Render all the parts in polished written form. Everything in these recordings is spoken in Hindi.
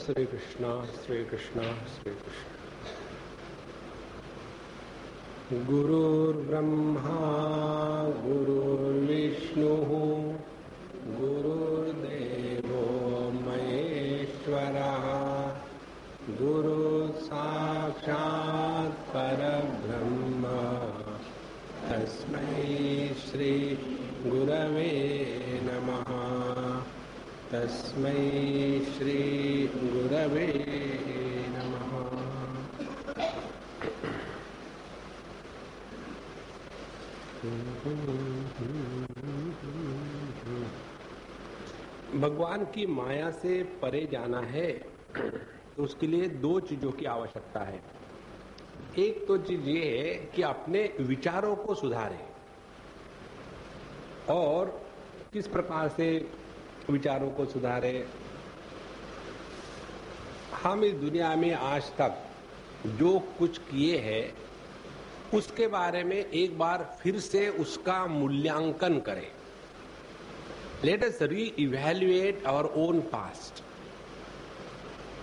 श्री कृष्ण श्री कृष्ण श्री कृष्ण। गुरुर्ब्रह्मा गुरुर्विष्णुः गुरुर्देवो महेश्वरः गुरुः साक्षात् परब्रह्म तस्मै श्री गुरवे नमः। तस्मै श्री गुरवे नमः। भगवान की माया से परे जाना है तो उसके लिए दो चीजों की आवश्यकता है। एक तो चीज ये है कि अपने विचारों को सुधारें, और किस प्रकार से विचारों को सुधारें। हम इस दुनिया में आज तक जो कुछ किए हैं उसके बारे में एक बार फिर से उसका मूल्यांकन करें। Let us re-evaluate our own past.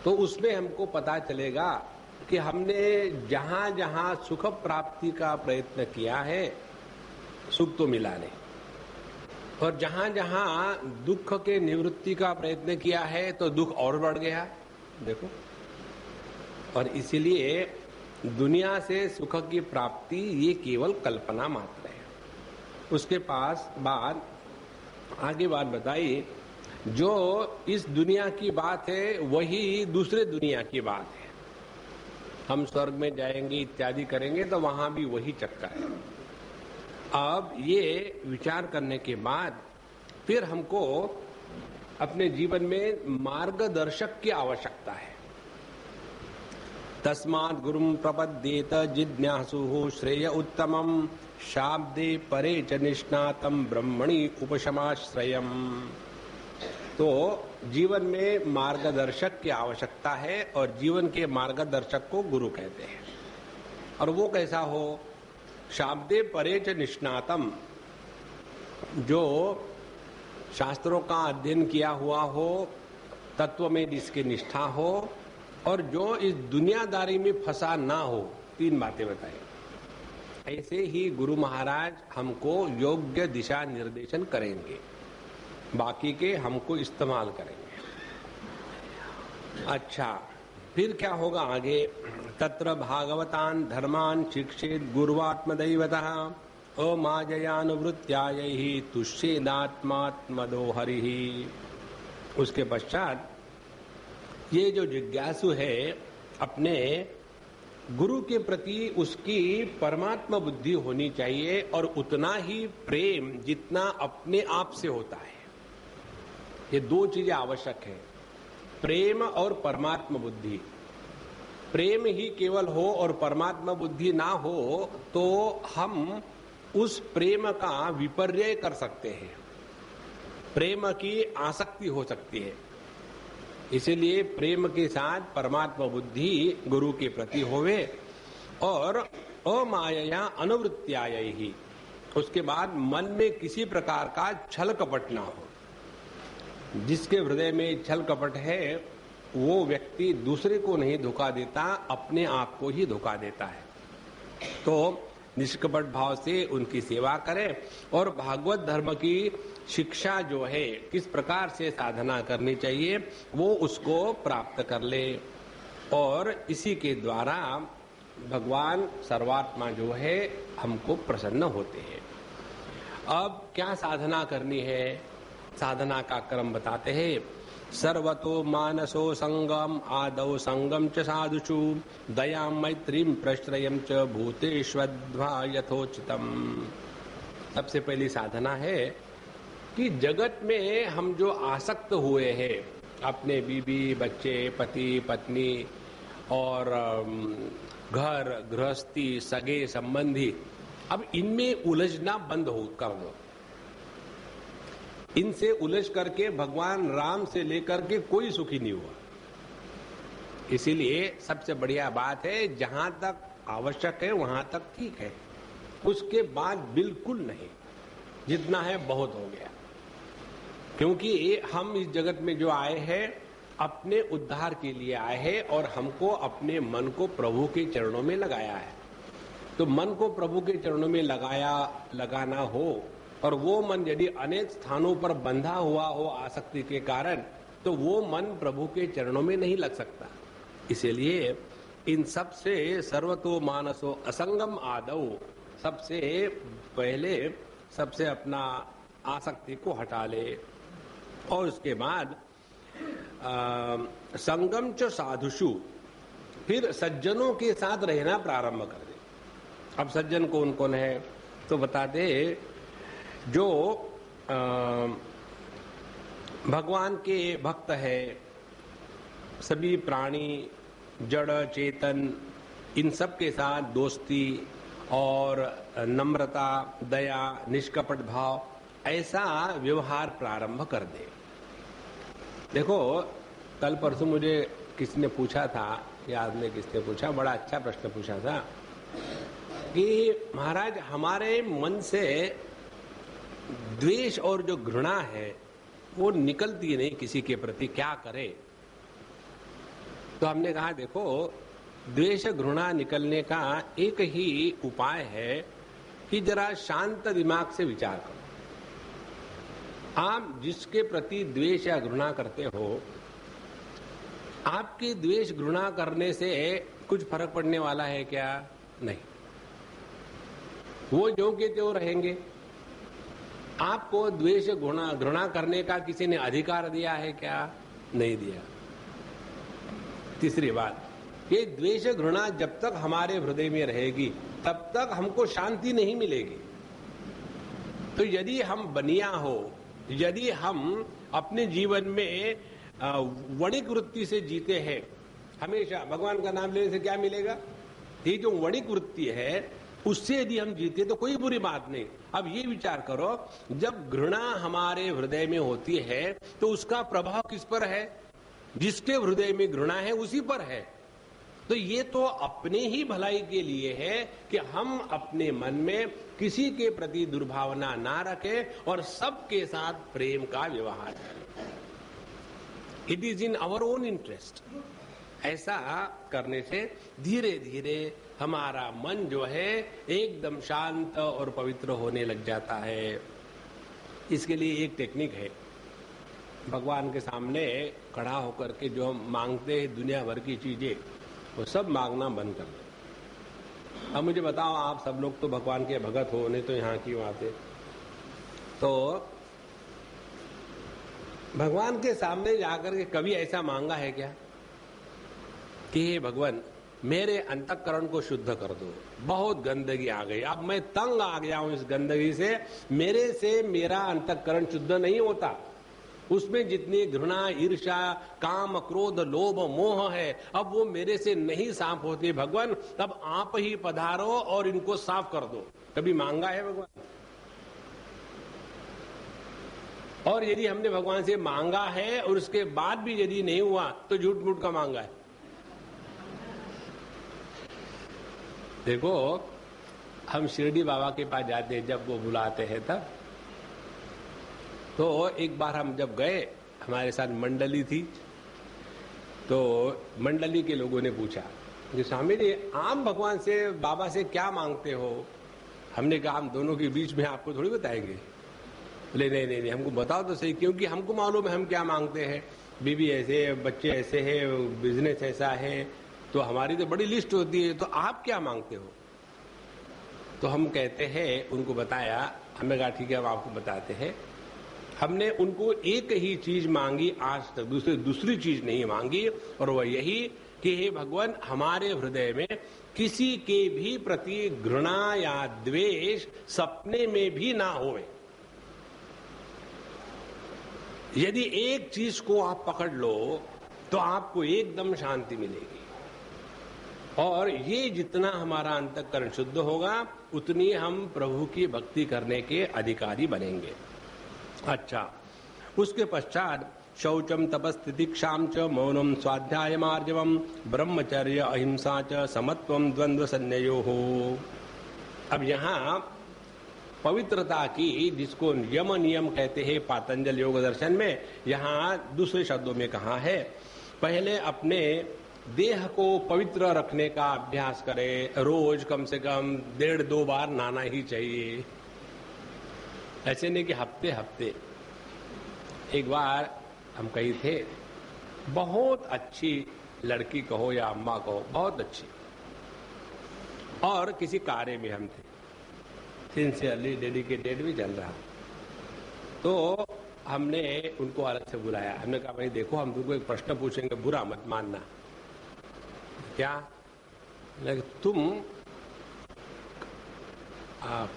तो उसमें हमको पता चलेगा कि हमने जहां जहां सुख प्राप्ति का प्रयत्न किया है सुख तो मिला नहीं, और जहां जहां दुख के निवृत्ति का प्रयत्न किया है तो दुख और बढ़ गया। देखो, और इसीलिए दुनिया से सुख की प्राप्ति ये केवल कल्पना मात्र है। उसके पास आगे बात बताइए, जो इस दुनिया की बात है वही दूसरे दुनिया की बात है। हम स्वर्ग में जाएंगे इत्यादि करेंगे तो वहां भी वही चक्कर है। अब ये विचार करने के बाद फिर हमको अपने जीवन में मार्गदर्शक की आवश्यकता है। तस्मात् गुरुं प्रपद्येत जिज्ञासुः श्रेय उत्तमम् शाब्दे परे च निष्णातं ब्रह्मणि उपशमाश्रयम्। तो जीवन में मार्गदर्शक की आवश्यकता है, और जीवन के मार्गदर्शक को गुरु कहते हैं। और वो कैसा हो? शाब्दे परे च निष्णातम, जो शास्त्रों का अध्ययन किया हुआ हो, तत्व में जिसकी निष्ठा हो, और जो इस दुनियादारी में फंसा ना हो। तीन बातें बताएं। ऐसे ही गुरु महाराज हमको योग्य दिशा निर्देशन करेंगे, बाकी के हमको इस्तेमाल करेंगे। अच्छा, फिर क्या होगा आगे? तत्र भागवतान धर्मान शिक्षेत गुरुवात्मदैवतः अमाजयानुवृत्त्यायैहि तुष्येदात्मात्मदो हरिः। उसके पश्चात ये जो जिज्ञासु है अपने गुरु के प्रति उसकी परमात्मा बुद्धि होनी चाहिए, और उतना ही प्रेम जितना अपने आप से होता है। ये दो चीजें आवश्यक है, प्रेम और परमात्मा बुद्धि। प्रेम ही केवल हो और परमात्मा बुद्धि ना हो तो हम उस प्रेम का विपर्य कर सकते हैं, प्रेम की आसक्ति हो सकती है। इसीलिए प्रेम के साथ परमात्मा बुद्धि गुरु के प्रति होवे, और अमायया अनुवृत्त्यायैहि, उसके बाद मन में किसी प्रकार का छल कपट ना हो। जिसके हृदय में छल कपट है वो व्यक्ति दूसरे को नहीं धोखा देता, अपने आप को ही धोखा देता है। तो निष्कपट भाव से उनकी सेवा करें, और भागवत धर्म की शिक्षा जो है किस प्रकार से साधना करनी चाहिए वो उसको प्राप्त कर ले, और इसी के द्वारा भगवान सर्वात्मा जो है हमको प्रसन्न होते हैं। अब क्या साधना करनी है? साधना का क्रम बताते हैं। सर्वतो मानसो संगम आदौ संगम च साधुषु दयां मैत्रीं प्रश्रयं च भूतेष्वध्वा यथोचितम। सबसे पहली साधना है कि जगत में हम जो आसक्त हुए हैं, अपने बीबी बच्चे पति पत्नी और घर गृहस्थी सगे संबंधी, अब इनमें उलझना बंद हो कर दो। इनसे उलझ करके भगवान राम से लेकर के कोई सुखी नहीं हुआ। इसीलिए सबसे बढ़िया बात है, जहां तक आवश्यक है वहां तक ठीक है, उसके बाद बिल्कुल नहीं। जितना है बहुत हो गया। क्योंकि हम इस जगत में जो आए हैं अपने उद्धार के लिए आए हैं और हमको अपने मन को प्रभु के चरणों में लगाया है। तो मन को प्रभु के चरणों में लगाना हो और वो मन यदि अनेक स्थानों पर बंधा हुआ हो आसक्ति के कारण, तो वो मन प्रभु के चरणों में नहीं लग सकता। इसीलिए इन सब से सर्वतो मानसो असंगम आदौ, सबसे पहले सबसे अपना आसक्ति को हटा ले और उसके बाद संगम च साधुषु, फिर सज्जनों के साथ रहना प्रारंभ कर दे। अब सज्जन कौन कौन है तो बता दे, जो भगवान के भक्त है, सभी प्राणी जड़ चेतन, इन सब के साथ दोस्ती और नम्रता, दया, निष्कपट भाव, ऐसा व्यवहार प्रारंभ कर दे। देखो, कल परसों मुझे किसने पूछा था, याद में किसने पूछा, बड़ा अच्छा प्रश्न पूछा था कि महाराज हमारे मन से द्वेष और जो घृणा है वो निकलती नहीं किसी के प्रति, क्या करे। तो हमने कहा देखो, द्वेष घृणा निकलने का एक ही उपाय है कि जरा शांत दिमाग से विचार करो। आप जिसके प्रति द्वेष या घृणा करते हो, आपके द्वेष घृणा करने से कुछ फर्क पड़ने वाला है क्या? नहीं, वो जो के त्यों रहेंगे। आपको द्वेष घृणा करने का किसी ने अधिकार दिया है क्या? नहीं दिया। तीसरी बात, ये द्वेष घृणा जब तक हमारे हृदय में रहेगी तब तक हमको शांति नहीं मिलेगी। तो यदि हम बनिया हो, यदि हम अपने जीवन में वणिक वृत्ति से जीते हैं, हमेशा भगवान का नाम लेने से क्या मिलेगा? ये जो वणिक वृत्ति है उससे यदि हम जीते तो कोई बुरी बात नहीं। अब ये विचार करो, जब घृणा हमारे हृदय में होती है तो उसका प्रभाव किस पर है? जिसके हृदय में घृणा है उसी पर है। तो ये तो अपने ही भलाई के लिए है कि हम अपने मन में किसी के प्रति दुर्भावना ना रखें और सबके साथ प्रेम का व्यवहार करें। It is in our own interest. ऐसा करने से धीरे धीरे हमारा मन जो है एकदम शांत और पवित्र होने लग जाता है। इसके लिए एक टेक्निक है, भगवान के सामने खड़ा होकर के जो हम मांगते हैं दुनिया भर की चीजें, वो सब मांगना बंद कर दो। अब मुझे बताओ, आप सब लोग तो भगवान के भगत हो, नहीं तो यहाँ क्यों आते? तो भगवान के सामने जाकर के कभी ऐसा मांगा है क्या कि हे भगवान मेरे अंतःकरण को शुद्ध कर दो, बहुत गंदगी आ गई, अब मैं तंग आ गया हूं इस गंदगी से, मेरे से मेरा अंतःकरण शुद्ध नहीं होता, उसमें जितनी घृणा, ईर्ष्या, काम, क्रोध, लोभ, मोह है, अब वो मेरे से नहीं साफ होती। भगवान अब आप ही पधारो और इनको साफ कर दो। कभी मांगा है भगवान? और यदि हमने भगवान से मांगा है और उसके बाद भी यदि नहीं हुआ तो झूठ मूठ का मांगा है। देखो, हम शिरडी बाबा के पास जाते हैं, जब वो बुलाते हैं तब। तो एक बार हम जब गए, हमारे साथ मंडली थी, तो मंडली के लोगों ने पूछा कि स्वामी जी आप भगवान से, बाबा से क्या मांगते हो? हमने कहा हम दोनों के बीच में आपको थोड़ी बताएंगे। बोले नहीं नहीं नहीं, हमको बताओ तो सही, क्योंकि हमको मालूम है हम क्या मांगते हैं। बीवी ऐसे, बच्चे ऐसे हैं, बिजनेस ऐसा है, तो हमारी तो बड़ी लिस्ट होती है, तो आप क्या मांगते हो? तो हम कहते हैं, उनको बताया, हमें कहा ठीक है हम आपको बताते हैं। हमने उनको एक ही चीज मांगी आज तक, दूसरी चीज नहीं मांगी, और वह यही कि हे भगवान हमारे हृदय में किसी के भी प्रति घृणा या द्वेष सपने में भी ना होवे। यदि एक चीज को आप पकड़ लो तो आपको एकदम शांति मिलेगी, और ये जितना हमारा अंतःकरण शुद्ध होगा उतनी हम प्रभु की भक्ति करने के अधिकारी बनेंगे। अच्छा, उसके पश्चात शौचम तपस्तितिक्षाम च मौनम स्वाध्यायमार्जवम ब्रह्मचर्य अहिंसा च समत्वम द्वंद्व संन्यायो हो। अब यहाँ पवित्रता की, जिसको यम नियम कहते हैं पातंजल योग दर्शन में, यहाँ दूसरे शब्दों में कहा है पहले अपने देह को पवित्र रखने का अभ्यास करें। रोज कम से कम 1.5-2 बार नहाना ही चाहिए। ऐसे नहीं कि हफ्ते हफ्ते। एक बार हम कही थे, बहुत अच्छी लड़की कहो या अम्मा कहो, बहुत अच्छी, और किसी कार्य में हम थे, सिंसियरली डेडिकेटेड भी चल रहा। तो हमने उनको अलग से बुलाया। हमने कहा, भाई देखो, हम तुमको एक प्रश्न पूछेंगे, बुरा मत मानना। क्या? तुम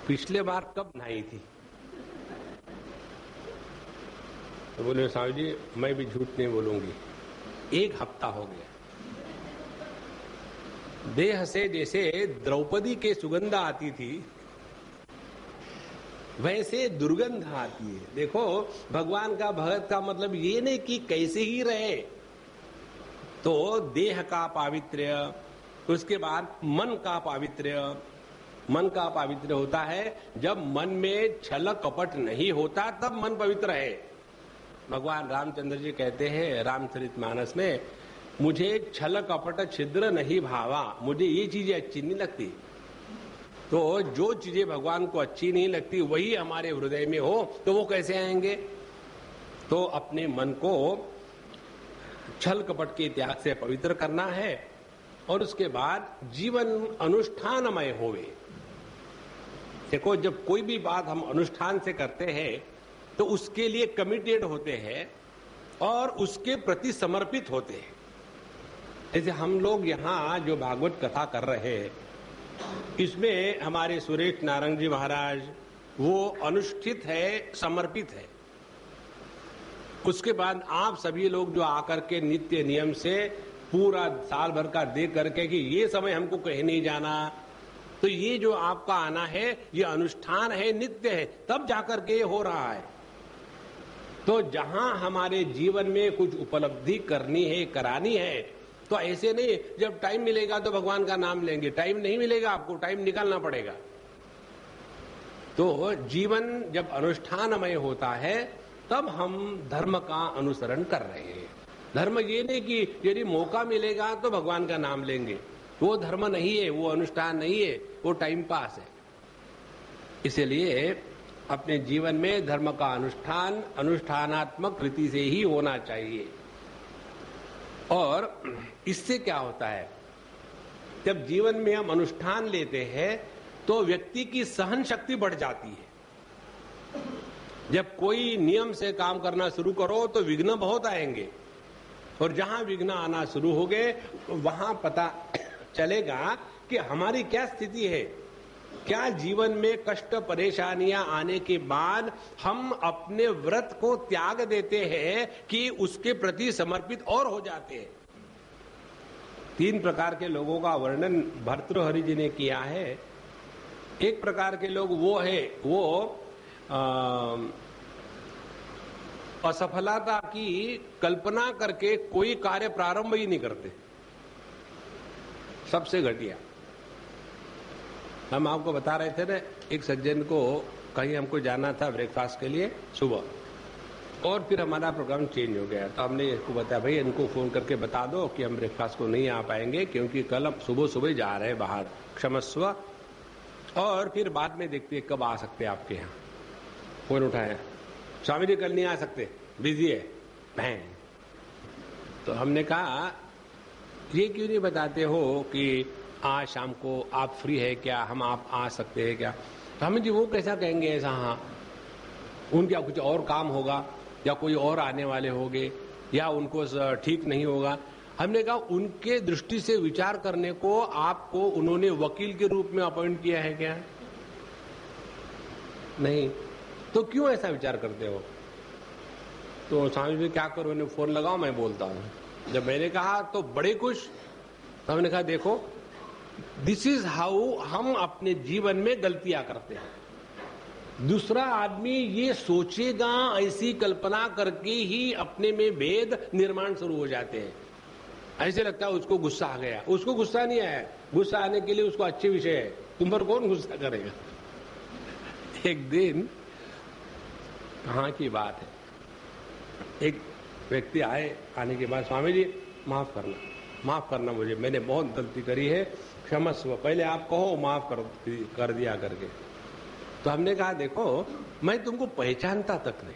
पिछले बार कब नहाई थी? तो बोले, साहब जी मैं भी झूठ नहीं बोलूंगी, 1 हफ्ता हो गया। देह से जैसे द्रौपदी के सुगंध आती थी, वैसे दुर्गंध आती है। देखो, भगवान का भक्त का मतलब ये नहीं कि कैसे ही रहे। तो देह का पावित्र्य, उसके बाद मन का पावित्र्य। मन का पावित्र्य होता है जब मन में छल कपट नहीं होता, तब मन पवित्र है। भगवान रामचंद्र जी कहते हैं रामचरितमानस में, मुझे छल कपट छिद्र नहीं भावा, मुझे ये चीजें अच्छी नहीं लगती। तो जो चीजें भगवान को अच्छी नहीं लगती वही हमारे हृदय में हो, तो वो कैसे आएंगे? तो अपने मन को छल कपट के त्याग से पवित्र करना है, और उसके बाद जीवन अनुष्ठानमय होवे। देखो, जब कोई भी बात हम अनुष्ठान से करते हैं तो उसके लिए कमिटेड होते हैं और उसके प्रति समर्पित होते हैं। जैसे हम लोग यहाँ जो भागवत कथा कर रहे हैं, इसमें हमारे सुरेश नारंग जी महाराज वो अनुष्ठित है, समर्पित है। उसके बाद आप सभी लोग जो आकर के नित्य नियम से पूरा साल भर का दे करके कि ये समय हमको कहीं नहीं जाना, तो ये जो आपका आना है ये अनुष्ठान है, नित्य है, तब जाकर के ये हो रहा है। तो जहां हमारे जीवन में कुछ उपलब्धि करनी है, करानी है, तो ऐसे नहीं जब टाइम मिलेगा तो भगवान का नाम लेंगे, टाइम नहीं मिलेगा, आपको टाइम निकालना पड़ेगा। तो जीवन जब अनुष्ठानमय होता है तब हम धर्म का अनुसरण कर रहे हैं। धर्म ये नहीं कि यदि मौका मिलेगा तो भगवान का नाम लेंगे, वो धर्म नहीं है, वो अनुष्ठान नहीं है, वो टाइम पास है। इसलिए अपने जीवन में धर्म का अनुष्ठान अनुष्ठानात्मक रीति से ही होना चाहिए। और इससे क्या होता है, जब जीवन में हम अनुष्ठान लेते हैं तो व्यक्ति की सहन शक्ति बढ़ जाती है। जब कोई नियम से काम करना शुरू करो तो विघ्न बहुत आएंगे, और जहां विघ्न आना शुरू हो गए वहां पता चलेगा कि हमारी क्या स्थिति है। क्या जीवन में कष्ट परेशानियां आने के बाद हम अपने व्रत को त्याग देते हैं कि उसके प्रति समर्पित और हो जाते हैं। 3 प्रकार के लोगों का वर्णन भर्तृहरि जी ने किया है। एक प्रकार के लोग वो है, वो असफलता की कल्पना करके कोई कार्य प्रारंभ ही नहीं करते, सबसे घटिया। हम आपको बता रहे थे ना, एक सज्जन को कहीं हमको जाना था ब्रेकफास्ट के लिए सुबह, और फिर हमारा प्रोग्राम चेंज हो गया। तो हमने इसको बताया, भाई इनको फोन करके बता दो कि हम ब्रेकफास्ट को नहीं आ पाएंगे क्योंकि कल हम सुबह सुबह जा रहे हैं बाहर, क्षमस्व, और फिर बाद में देखते कब आ सकते आपके यहाँ। फोन उठाया, स्वामी जी कल नहीं आ सकते, बिजी है। नहीं, तो हमने कहा ये क्यों नहीं बताते हो कि आज शाम को आप फ्री है क्या, हम आप आ सकते हैं क्या? तो हमें जी वो कैसा कहेंगे ऐसा, हाँ उनका कुछ और काम होगा या कोई और आने वाले होंगे या उनको ठीक नहीं होगा। हमने कहा उनके दृष्टि से विचार करने को आपको उन्होंने वकील के रूप में अपॉइंट किया है क्या? नहीं, तो क्यों ऐसा विचार करते हो? तो स्वामी जी क्या करो, उन्हें फोन लगाओ, मैं बोलता हूं। जब मैंने कहा तो बड़े खुश। हमने कहा देखो, दिस इज हाउ हम अपने जीवन में गलतियां करते हैं। दूसरा आदमी ये सोचेगा, ऐसी कल्पना करके ही अपने में भेद निर्माण शुरू हो जाते हैं। ऐसे लगता है उसको गुस्सा आ गया, उसको गुस्सा नहीं आया, गुस्सा आने के लिए उसको अच्छे विषय है, तुम पर कौन गुस्सा करेगा? एक दिन कहां की बात है, एक व्यक्ति आने के बाद, स्वामी जी माफ करना मुझे, मैंने बहुत गलती करी है, क्षमस्व, पहले आप कहो माफ कर दिया करके। तो हमने कहा देखो मैं तुमको पहचानता तक नहीं,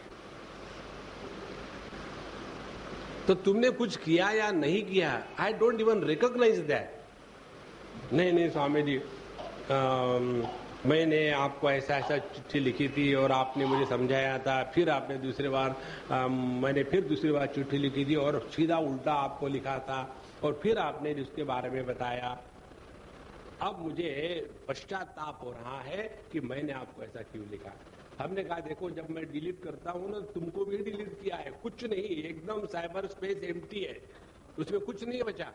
तो तुमने कुछ किया या नहीं किया, I don't even recognise that. नहीं स्वामी जी, मैंने आपको ऐसा चिट्ठी लिखी थी और आपने मुझे समझाया था, फिर आपने दूसरी बार मैंने फिर दूसरी बार चिट्ठी लिखी थी और सीधा उल्टा आपको लिखा था और फिर आपने उसके बारे में बताया। अब मुझे पश्चाताप हो रहा है कि मैंने आपको ऐसा क्यों लिखा। हमने कहा देखो जब मैं डिलीट करता हूं ना, तुमको भी डिलीट किया है, कुछ नहीं, एकदम साइबर स्पेस एम्प्टी है, उसमें कुछ नहीं बचा।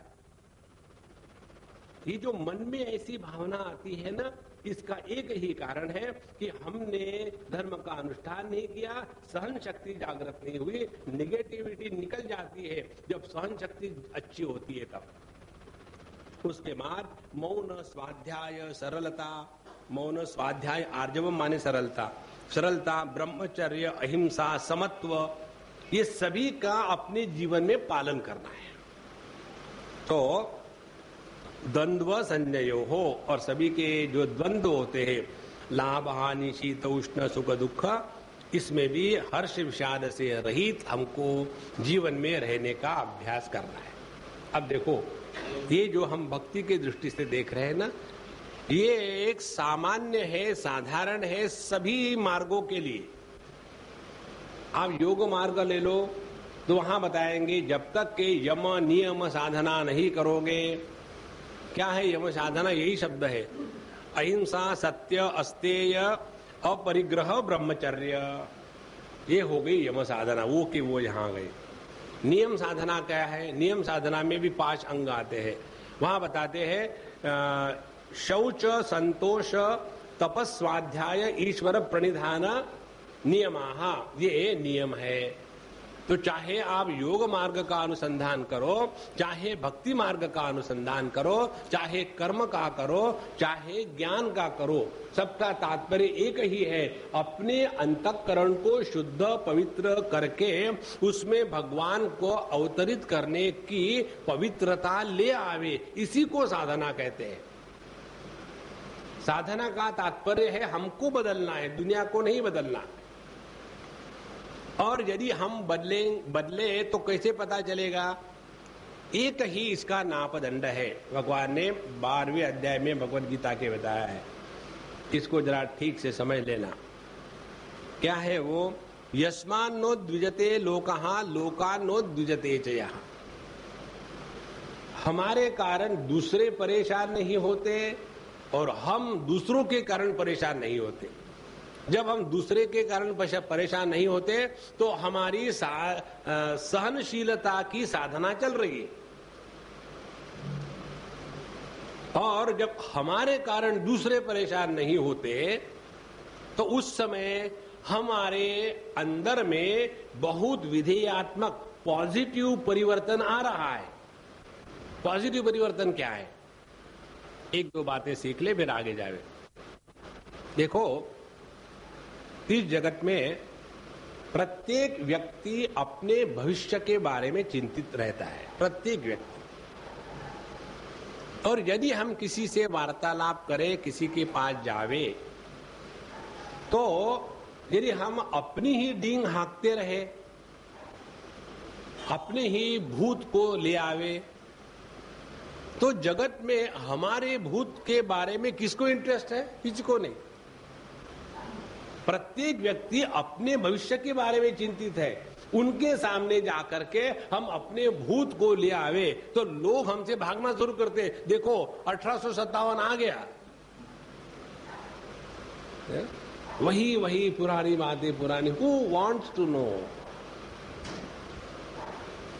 ये जो मन में ऐसी भावना आती है ना, इसका एक ही कारण है कि हमने धर्म का अनुष्ठान नहीं किया, सहन शक्ति जागृत नहीं हुई, निगेटिविटी निकल जाती है जब सहन शक्ति अच्छी होती है तब। उसके बाद मौन स्वाध्याय सरलता, मौन स्वाध्याय आर्जवम माने सरलता, सरलता ब्रह्मचर्य अहिंसा समत्व, ये सभी का अपने जीवन में पालन करना है। तो द्वंद्व संजयो हो, और सभी के जो द्वंद्व होते हैं, लाभ हानि शीत उष्ण सुख दुख, इसमें भी हर्ष विषाद से रहित हमको जीवन में रहने का अभ्यास करना है। अब देखो ये जो हम भक्ति की दृष्टि से देख रहे हैं ना, ये एक सामान्य है, साधारण है सभी मार्गों के लिए। आप योग मार्ग ले लो तो वहां बताएंगे जब तक के यम नियम साधना नहीं करोगे, क्या है यम साधना, यही शब्द है, अहिंसा सत्य अस्तेय अपरिग्रह ब्रह्मचर्य, ये हो गई यम साधना, वो कि वो यहां गए। नियम साधना क्या है, नियम साधना में भी 5 अंग आते हैं, वहां बताते हैं शौच संतोष तपस्वाध्याय ईश्वर प्रणिधान नियमाः, ये नियम है। तो चाहे आप योग मार्ग का अनुसंधान करो, चाहे भक्ति मार्ग का अनुसंधान करो, चाहे कर्म का करो, चाहे ज्ञान का करो, सबका तात्पर्य एक ही है, अपने अंतःकरण को शुद्ध पवित्र करके उसमें भगवान को अवतरित करने की पवित्रता ले आवे, इसी को साधना कहते हैं। साधना का तात्पर्य है हमको बदलना है, दुनिया को नहीं बदलना। और यदि हम बदले तो कैसे पता चलेगा, एक ही इसका नापदंड है, भगवान ने 12वें अध्याय में भगवद गीता के बताया है, इसको जरा ठीक से समझ लेना। क्या है वो, यस्मान्नो द्विजते लोकः लोकान्नो द्विजते च यः, हमारे कारण दूसरे परेशान नहीं होते और हम दूसरों के कारण परेशान नहीं होते। जब हम दूसरे के कारण परेशान नहीं होते तो हमारी सहनशीलता की साधना चल रही है, और जब हमारे कारण दूसरे परेशान नहीं होते तो उस समय हमारे अंदर में बहुत विधेयात्मक पॉजिटिव परिवर्तन आ रहा है। पॉजिटिव परिवर्तन क्या है, 1-2 बातें सीख ले फिर आगे जाए। देखो इस जगत में प्रत्येक व्यक्ति अपने भविष्य के बारे में चिंतित रहता है, प्रत्येक व्यक्ति। और यदि हम किसी से वार्तालाप करें, किसी के पास जावे, तो यदि हम अपनी ही डींग हाँकते रहे, अपने ही भूत को ले आवे, तो जगत में हमारे भूत के बारे में किसको इंटरेस्ट है, किसी को नहीं। प्रत्येक व्यक्ति अपने भविष्य के बारे में चिंतित है। उनके सामने जाकर के हम अपने भूत को ले आवे तो लोग हमसे भागना शुरू करते, देखो 1857 आ गया, वही पुरानी बातें पुरानी, हु वांट्स टू नो।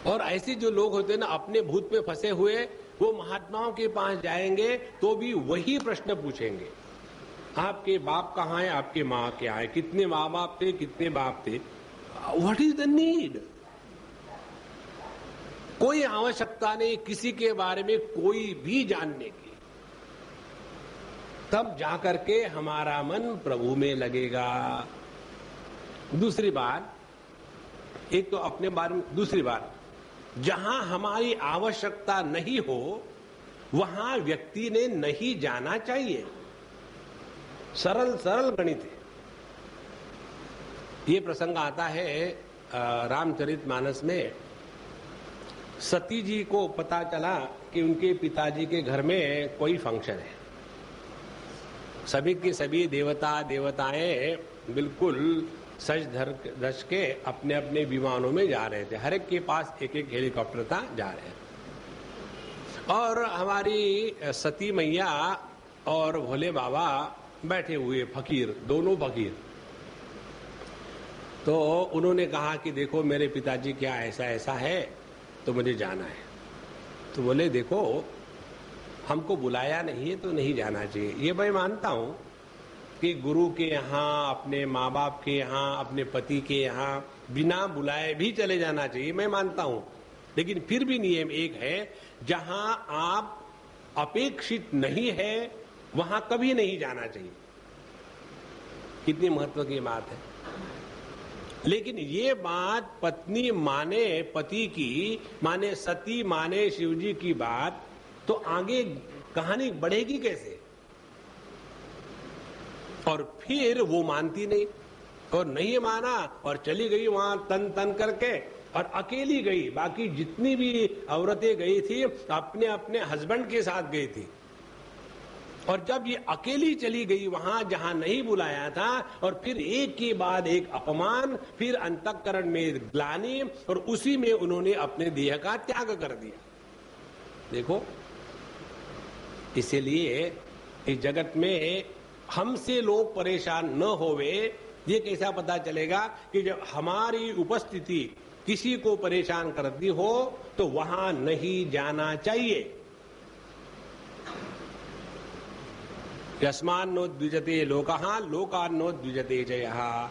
और ऐसे जो लोग होते हैं ना अपने भूत पे फंसे हुए, वो महात्माओं के पास जाएंगे तो भी वही प्रश्न पूछेंगे, आपके बाप कहाँ है, आपके माँ क्या है, कितने माँ बाप थे, कितने बाप थे, व्हाट इज द नीड। कोई आवश्यकता नहीं किसी के बारे में कोई भी जानने की, तब जाकर के हमारा मन प्रभु में लगेगा। दूसरी बात, एक तो अपने बारे में, दूसरी बात जहां हमारी आवश्यकता नहीं हो वहां व्यक्ति ने नहीं जाना चाहिए। सरल सरल गणित है। ये प्रसंग आता है रामचरितमानस में। सती जी को पता चला कि उनके पिताजी के घर में कोई फंक्शन है। सभी के सभी देवताएं बिल्कुल सज धज के अपने अपने विमानों में जा रहे थे। हर एक के पास एक एक हेलीकॉप्टर था, जा रहे हैं। और हमारी सती मैया और भोले बाबा बैठे हुए, फकीर, दोनों फकीर। तो उन्होंने कहा कि देखो मेरे पिताजी क्या ऐसा ऐसा है तो मुझे जाना है। तो बोले देखो हमको बुलाया नहीं है तो नहीं जाना चाहिए। ये मैं मानता हूं कि गुरु के यहाँ, अपने माँ बाप के यहाँ, अपने पति के यहाँ बिना बुलाए भी चले जाना चाहिए, मैं मानता हूं। लेकिन फिर भी नियम एक है, जहां आप अपेक्षित नहीं है वहां कभी नहीं जाना चाहिए। कितनी महत्व की बात है। लेकिन ये बात पत्नी माने पति की, माने सती माने शिवजी की बात, तो आगे कहानी बढ़ेगी कैसे? और फिर वो मानती नहीं और नहीं माना और चली गई वहां तन तन करके और अकेली गई। बाकी जितनी भी औरतें गई थी अपने अपने हस्बैंड के साथ गई थी। और जब ये अकेली चली गई वहां जहां नहीं बुलाया था, और फिर एक के बाद एक अपमान, फिर अंतःकरण में ग्लानि, और उसी में उन्होंने अपने देह का त्याग कर दिया। देखो, इसीलिए इस जगत में हमसे लोग परेशान न होवे। ये कैसा पता चलेगा कि जब हमारी उपस्थिति किसी को परेशान करती हो तो वहां नहीं जाना चाहिए। यस्मान्नो द्विजते लोकः लोकान्नो द्विजते जयः।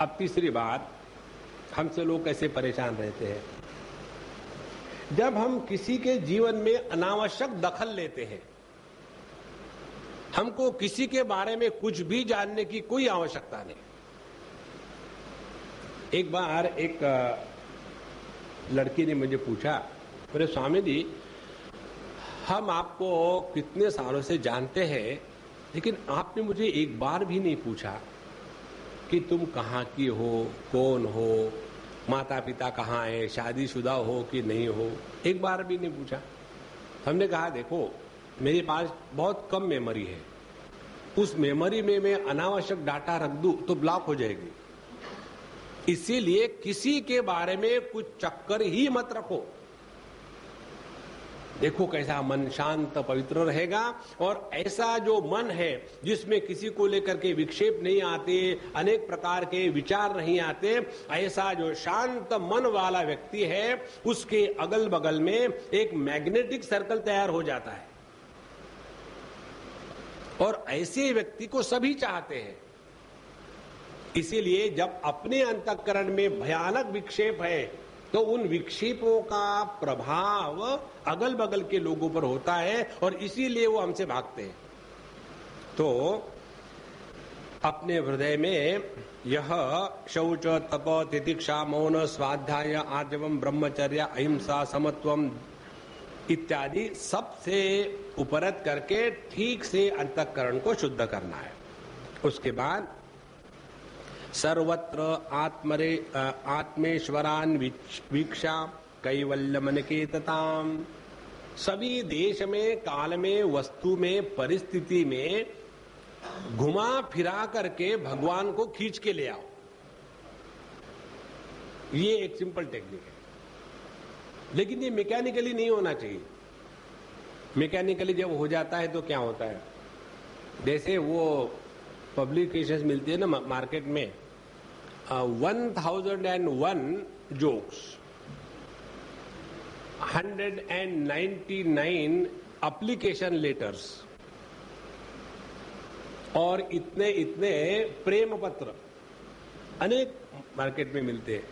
अब तीसरी बात, हमसे लोग कैसे परेशान रहते हैं? जब हम किसी के जीवन में अनावश्यक दखल लेते हैं। हमको किसी के बारे में कुछ भी जानने की कोई आवश्यकता नहीं। एक बार एक लड़की ने मुझे पूछा, बोले स्वामी जी हम आपको कितने सालों से जानते हैं, लेकिन आपने मुझे एक बार भी नहीं पूछा कि तुम कहाँ की हो, कौन हो, माता पिता कहाँ है, शादीशुदा हो कि नहीं हो, एक बार भी नहीं पूछा। हमने कहा देखो मेरे पास बहुत कम मेमोरी है, उस मेमोरी में मैं अनावश्यक डाटा रख दूं तो ब्लॉक हो जाएगी। इसीलिए किसी के बारे में कुछ चक्कर ही मत रखो। देखो कैसा मन शांत पवित्र रहेगा। और ऐसा जो मन है जिसमें किसी को लेकर के विक्षेप नहीं आते, अनेक प्रकार के विचार नहीं आते, ऐसा जो शांत मन वाला व्यक्ति है उसके अगल बगल में एक मैग्नेटिक सर्कल तैयार हो जाता है। और ऐसे व्यक्ति को सभी चाहते हैं। इसीलिए जब अपने अंतःकरण में भयानक विक्षेप है तो उन विक्षेपों का प्रभाव अगल बगल के लोगों पर होता है और इसीलिए वो हमसे भागते हैं। तो अपने हृदय में यह शौच, तप, तितिक्षा, मौन, स्वाध्याय, आर्जवम, ब्रह्मचर्य, अहिंसा, समत्वम इत्यादि सबसे उपरत करके ठीक से अंतःकरण को शुद्ध करना है। उसके बाद सर्वत्र आत्मेश्वरान वीक्षा कैवल्यमनिकेतताम। सभी देश में, काल में, वस्तु में, परिस्थिति में घुमा फिरा करके भगवान को खींच के ले आओ। ये एक सिंपल टेक्निक है, लेकिन ये मैकेनिकली नहीं होना चाहिए। मैकेनिकली जब हो जाता है तो क्या होता है, जैसे वो पब्लिकेशंस मिलती है ना मार्केट में, 1001 जोक्स, 199 एप्लीकेशन लेटर्स और इतने इतने प्रेम पत्र अनेक मार्केट में मिलते हैं।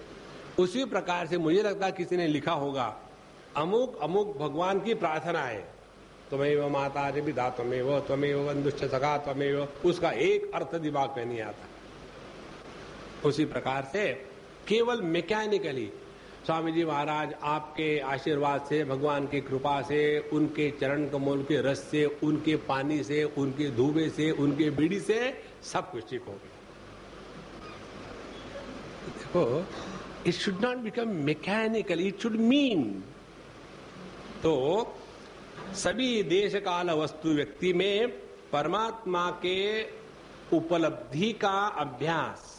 उसी प्रकार से मुझे लगता है किसी ने लिखा होगा अमुक अमुक भगवान की प्रार्थना है, त्वमेव माता च पिता त्वमेव, त्वमेव बंधुश्च सखा त्वमेव, उसका एक अर्थ दिमाग में नहीं आता। उसी प्रकार से केवल मैकेनिकली स्वामी जी महाराज आपके आशीर्वाद से, भगवान की कृपा से, उनके चरण कमल के रस से, उनके पानी से, उनके धुएं से, उनके बीड़ी से सब कुछ ठीक हो गया। देखो, it should not become mechanical, it should mean. तो सभी देश काल वस्तु व्यक्ति में परमात्मा के उपलब्धि का अभ्यास,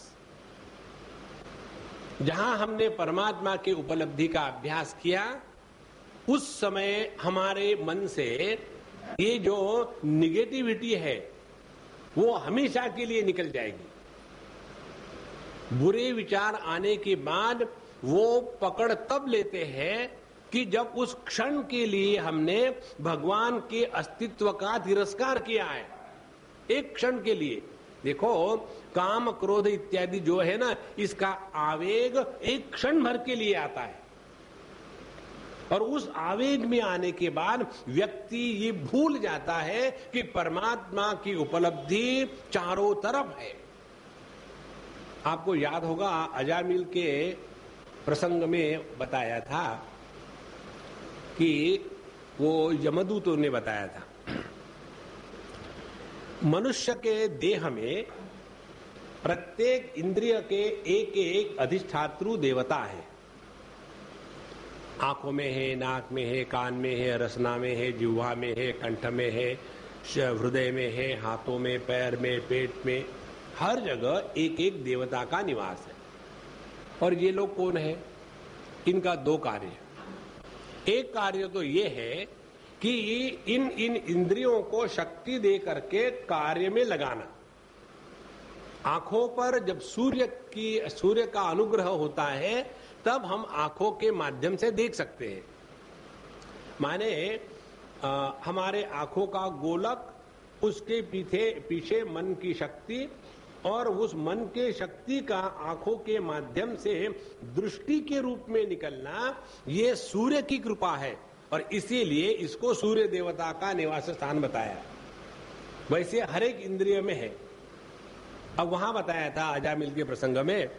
जहां हमने परमात्मा के उपलब्धि का अभ्यास किया, उस समय हमारे मन से ये जो निगेटिविटी है वो हमेशा के लिए निकल जाएगी। बुरे विचार आने के बाद वो पकड़ तब लेते हैं कि जब उस क्षण के लिए हमने भगवान के अस्तित्व का तिरस्कार किया है। एक क्षण के लिए देखो, काम क्रोध इत्यादि जो है ना, इसका आवेग एक क्षण भर के लिए आता है, और उस आवेग में आने के बाद व्यक्ति ये भूल जाता है कि परमात्मा की उपलब्धि चारों तरफ है। आपको याद होगा, अजामिल के प्रसंग में बताया था कि वो यमदूतों ने बताया था, मनुष्य के देह में प्रत्येक इंद्रिय के एक एक अधिष्ठातृ देवता है। आंखों में है, नाक में है, कान में है, रसना में है, जिह्वा में है, कंठ में है, हृदय में है, हाथों में, पैर में, पेट में, हर जगह एक एक देवता का निवास है। और ये लोग कौन है? इनका दो कार्य है। एक कार्य तो ये है कि इन इंद्रियों को शक्ति दे करके कार्य में लगाना। आंखों पर जब सूर्य का अनुग्रह होता है तब हम आंखों के माध्यम से देख सकते हैं। माने हमारे आंखों का गोलक, उसके पीछे मन की शक्ति, और उस मन के शक्ति का आंखों के माध्यम से दृष्टि के रूप में निकलना, ये सूर्य की कृपा है, और इसीलिए इसको सूर्य देवता का निवास स्थान बताया। वैसे हर एक इंद्रिय में है। अब वहां बताया था अजामिल के प्रसंग में,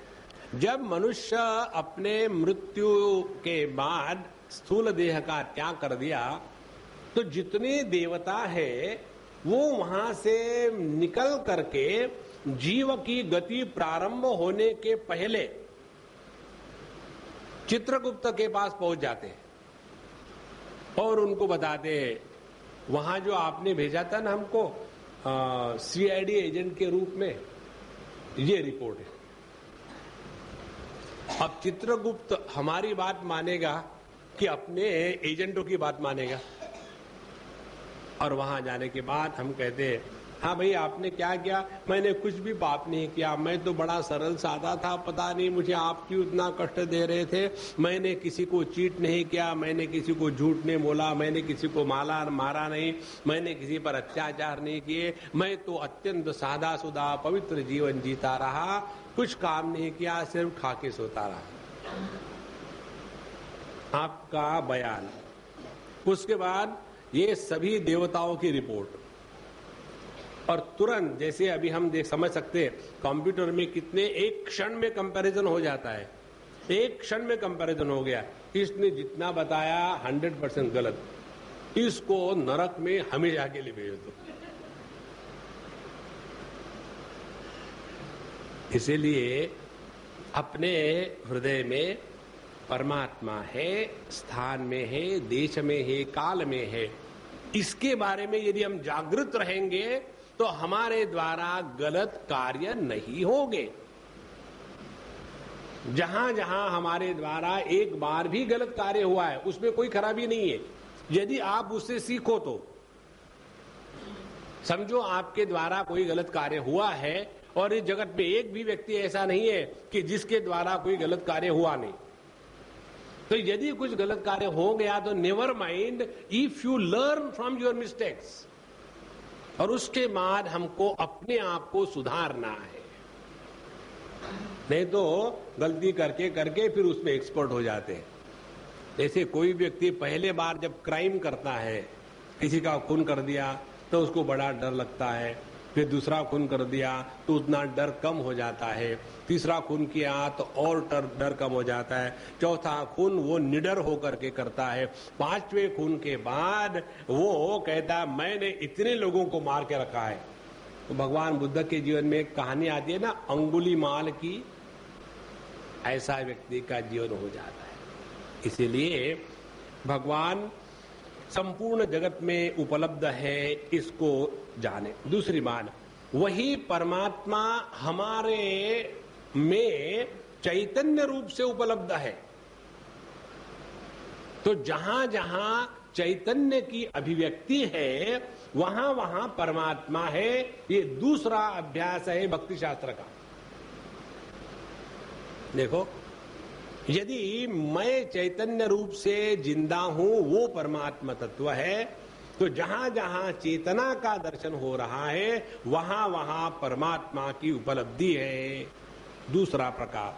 जब मनुष्य अपने मृत्यु के बाद स्थूल देह का त्याग कर दिया, तो जितने देवता है वो वहां से निकल करके जीव की गति प्रारंभ होने के पहले चित्रगुप्त के पास पहुंच जाते हैं और उनको बताते हैं, वहां जो आपने भेजा था ना हमको सीआईडी एजेंट के रूप में, ये रिपोर्ट है। अब चित्रगुप्त हमारी बात मानेगा कि अपने एजेंटों की बात मानेगा? और वहां जाने के बाद हम कहते हैं, हाँ भाई आपने क्या किया? मैंने कुछ भी पाप नहीं किया, मैं तो बड़ा सरल सादा था, पता नहीं मुझे आप क्यों इतना कष्ट दे रहे थे। मैंने किसी को चीट नहीं किया, मैंने किसी को झूठ नहीं बोला, मैंने किसी को मारा नहीं, मैंने किसी पर अत्याचार नहीं किए, मैं तो अत्यंत सादा सुदा पवित्र जीवन जीता रहा, कुछ काम नहीं किया, सिर्फ खा के सोता रहा। आपका बयान। उसके बाद ये सभी देवताओं की रिपोर्ट, और तुरंत, जैसे अभी हम समझ सकते हैं कंप्यूटर में कितने एक क्षण में कंपैरिजन हो जाता है। एक क्षण में कंपैरिजन हो गया, इसने जितना बताया 100% गलत, इसको नरक में हमेशा के लिए भेज दो। इसीलिए अपने हृदय में परमात्मा है, स्थान में है, देश में है, काल में है। इसके बारे में यदि हम जागृत रहेंगे तो हमारे द्वारा गलत कार्य नहीं होंगे। जहां जहां हमारे द्वारा एक बार भी गलत कार्य हुआ है उसमें कोई खराबी नहीं है, यदि आप उससे सीखो तो। समझो आपके द्वारा कोई गलत कार्य हुआ है और इस जगत में एक भी व्यक्ति ऐसा नहीं है कि जिसके द्वारा कोई गलत कार्य हुआ नहीं। तो यदि कुछ गलत कार्य हो गया तो never mind, if you learn from your mistakes, और उसके बाद हमको अपने आप को सुधारना है। नहीं तो गलती करके करके फिर उसमें एक्सपर्ट हो जाते हैं। जैसे कोई व्यक्ति पहले बार जब क्राइम करता है, किसी का खून कर दिया, तो उसको बड़ा डर लगता है, फिर दूसरा खून कर दिया तो उतना डर कम हो जाता है, तीसरा खून किया तो और डर कम हो जाता है, चौथा खून वो निडर होकर के करता है, पांचवें खून के बाद वो कहता है मैंने इतने लोगों को मार के रखा है। तो भगवान बुद्ध के जीवन में एक कहानी आती है ना, अंगुलीमाल की, ऐसा व्यक्ति का जीवन हो जाता है। इसीलिए भगवान संपूर्ण जगत में उपलब्ध है, इसको जाने। दूसरी बात, वही परमात्मा हमारे में चैतन्य रूप से उपलब्ध है। तो जहां जहां चैतन्य की अभिव्यक्ति है वहां वहां परमात्मा है। ये दूसरा अभ्यास है भक्ति शास्त्र का। देखो, यदि मैं चैतन्य रूप से जिंदा हूं, वो परमात्मा तत्व है, तो जहां जहां चेतना का दर्शन हो रहा है वहां वहां परमात्मा की उपलब्धि है। दूसरा प्रकार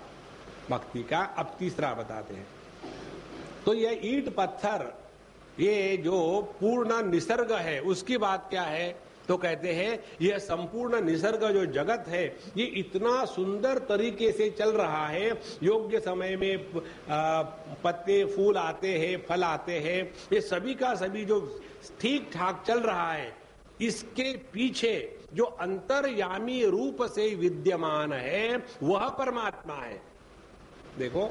भक्ति का। अब तीसरा बताते हैं। तो ये ईंट पत्थर, ये जो पूर्ण निसर्ग है, उसकी बात क्या है? तो कहते हैं यह संपूर्ण निसर्ग जो जगत है ये इतना सुंदर तरीके से चल रहा है, योग्य समय में पत्ते फूल आते हैं, फल आते हैं, ये सभी का सभी जो ठीक ठाक चल रहा है, इसके पीछे जो अंतर्यामी रूप से विद्यमान है वह परमात्मा है। देखो,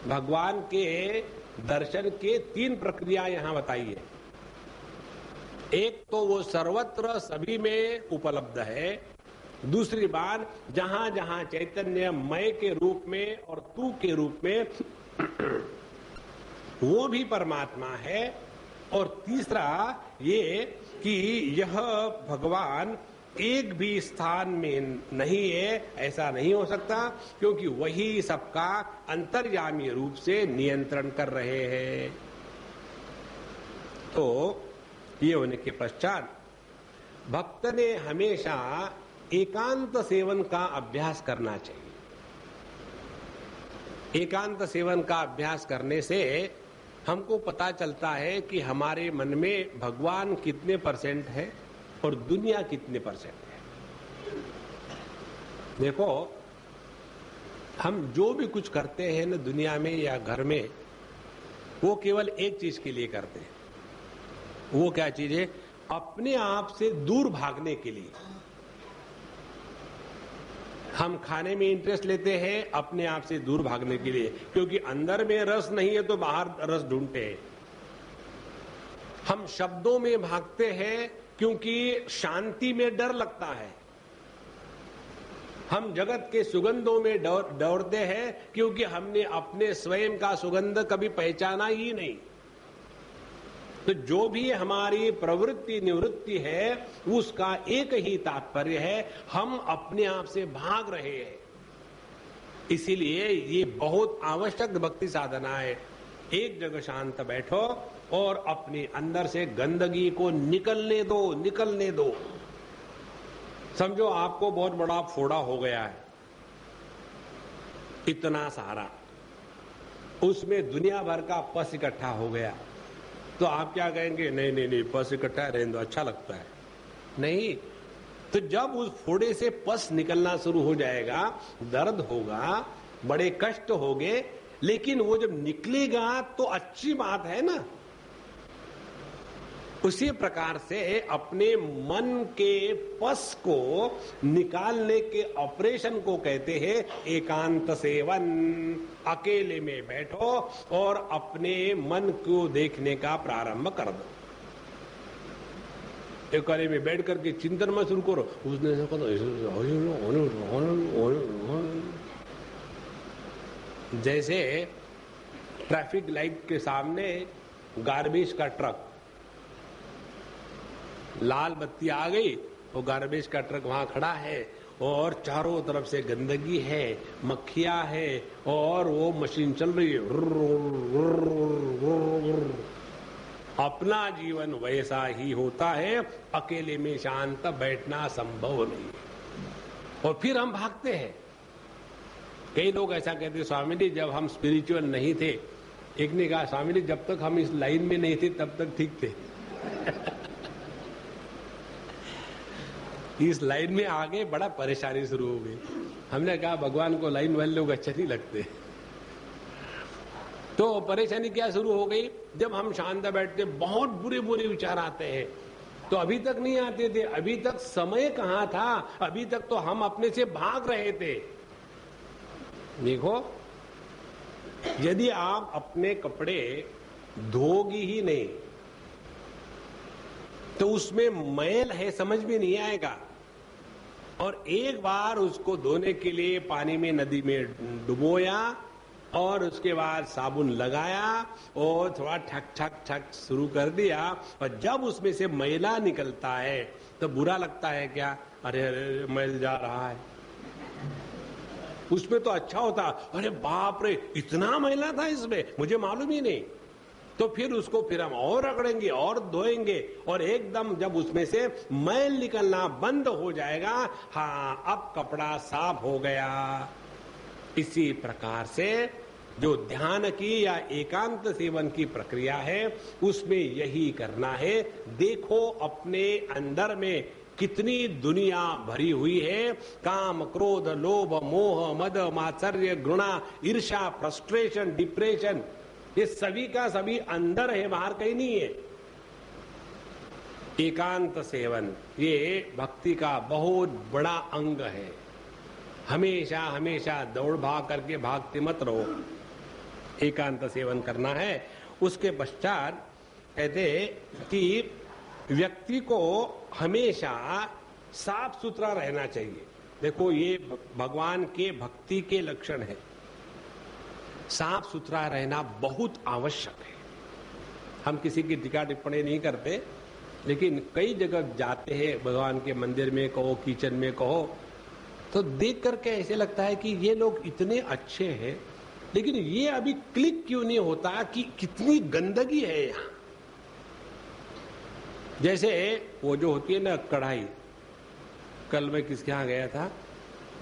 भगवान के दर्शन के तीन प्रक्रिया यहां बताई है। एक तो वो सर्वत्र सभी में उपलब्ध है। दूसरी बात, जहां जहां चैतन्य मय के रूप में और तू के रूप में वो भी परमात्मा है। और तीसरा ये कि यह भगवान एक भी स्थान में नहीं है, ऐसा नहीं हो सकता, क्योंकि वही सबका अंतर्यामी रूप से नियंत्रण कर रहे हैं। तो ये होने के पश्चात भक्त ने हमेशा एकांत सेवन का अभ्यास करना चाहिए। एकांत सेवन का अभ्यास करने से हमको पता चलता है कि हमारे मन में भगवान कितने % है और दुनिया कितने % है। देखो, हम जो भी कुछ करते हैं ना दुनिया में या घर में, वो केवल एक चीज के लिए करते हैं। वो क्या चीज है? अपने आप से दूर भागने के लिए। हम खाने में इंटरेस्ट लेते हैं अपने आप से दूर भागने के लिए, क्योंकि अंदर में रस नहीं है तो बाहर रस ढूंढते हैं। हम शब्दों में भागते हैं क्योंकि शांति में डर लगता है। हम जगत के सुगंधों में दौड़ते हैं क्योंकि हमने अपने स्वयं का सुगंध कभी पहचाना ही नहीं। तो जो भी हमारी प्रवृत्ति निवृत्ति है उसका एक ही तात्पर्य है, हम अपने आप से भाग रहे हैं। इसीलिए ये बहुत आवश्यक भक्ति साधना है। एक जगह शांत बैठो और अपने अंदर से गंदगी को निकलने दो। समझो आपको बहुत बड़ा फोड़ा हो गया है, इतना सारा, उसमें दुनिया भर का पस इकट्ठा हो गया, तो आप क्या कहेंगे? नहीं, पस इकट्ठा रहने दो, अच्छा लगता है। नहीं, तो जब उस फोड़े से पस निकलना शुरू हो जाएगा, दर्द होगा, बड़े कष्ट होंगे, लेकिन वो जब निकलेगा तो अच्छी बात है ना। उसी प्रकार से अपने मन के पस को निकालने के ऑपरेशन को कहते हैं एकांत सेवन। अकेले में बैठो और अपने मन को देखने का प्रारंभ कर दो। अकेले में बैठ करके चिंतन में शुरू करो, उसने जैसे ट्रैफिक लाइट के सामने गार्बेज का ट्रक, लाल बत्ती आ गई, वो गार्बेज का ट्रक वहां खड़ा है और चारों तरफ से गंदगी है, मक्खियां है और वो मशीन चल रही है। अपना जीवन वैसा ही होता है, अकेले में शांत बैठना संभव नहीं। और फिर हम भागते हैं। कई लोग ऐसा कहते हैं, स्वामी जी जब हम स्पिरिचुअल नहीं थे, एक ने कहा स्वामी जी जब तक हम इस लाइन में नहीं थे तब तक ठीक थे। इस लाइन में आ गए, बड़ा परेशानी शुरू हो गई। हमने कहा भगवान को लाइन वाले लोग अच्छे नहीं लगते। तो परेशानी क्या शुरू हो गई, जब हम शांत बैठते बहुत बुरे बुरे विचार आते हैं। तो अभी तक नहीं आते थे, अभी तक समय कहां था, अभी तक तो हम अपने से भाग रहे थे। देखो, यदि आप अपने कपड़े धोगी ही नहीं तो उसमें मैल है समझ में नहीं आएगा। और एक बार उसको धोने के लिए पानी में, नदी में डुबोया और उसके बाद साबुन लगाया और थोड़ा ठक ठक ठक शुरू कर दिया, और जब उसमें से मैला निकलता है तो बुरा लगता है क्या? अरे अरे मैल जा रहा है। उसमें तो अच्छा होता, अरे बाप रे इतना मैला था इसमें, मुझे मालूम ही नहीं। तो फिर उसको फिर हम और रगड़ेंगे और धोएंगे, और एकदम जब उसमें से मैल निकलना बंद हो जाएगा, हाँ अब कपड़ा साफ हो गया। इसी प्रकार से जो ध्यान की या एकांत सेवन की प्रक्रिया है उसमें यही करना है। देखो अपने अंदर में कितनी दुनिया भरी हुई है, काम, क्रोध, लोभ, मोह, मद, मात्सर्य, घृणा, ईर्ष्या, फ्रस्ट्रेशन, डिप्रेशन, ये सभी का सभी अंदर है, बाहर कहीं नहीं है। एकांत सेवन ये भक्ति का बहुत बड़ा अंग है। हमेशा हमेशा दौड़ भाग करके भागते मत रहो, एकांत सेवन करना है। उसके पश्चात कहते कि व्यक्ति को हमेशा साफ सुथरा रहना चाहिए। देखो ये भगवान के भक्ति के लक्षण है, साफ सुथरा रहना बहुत आवश्यक है। हम किसी की टीका टिप्पणी नहीं करते, लेकिन कई जगह जाते हैं, भगवान के मंदिर में कहो, किचन में कहो, तो देख करके ऐसे लगता है कि ये लोग इतने अच्छे हैं, लेकिन ये अभी क्लिक क्यों नहीं होता कि कितनी गंदगी है यहां। जैसे वो जो होती है ना कढ़ाई, कल मैं किसके यहां गया था,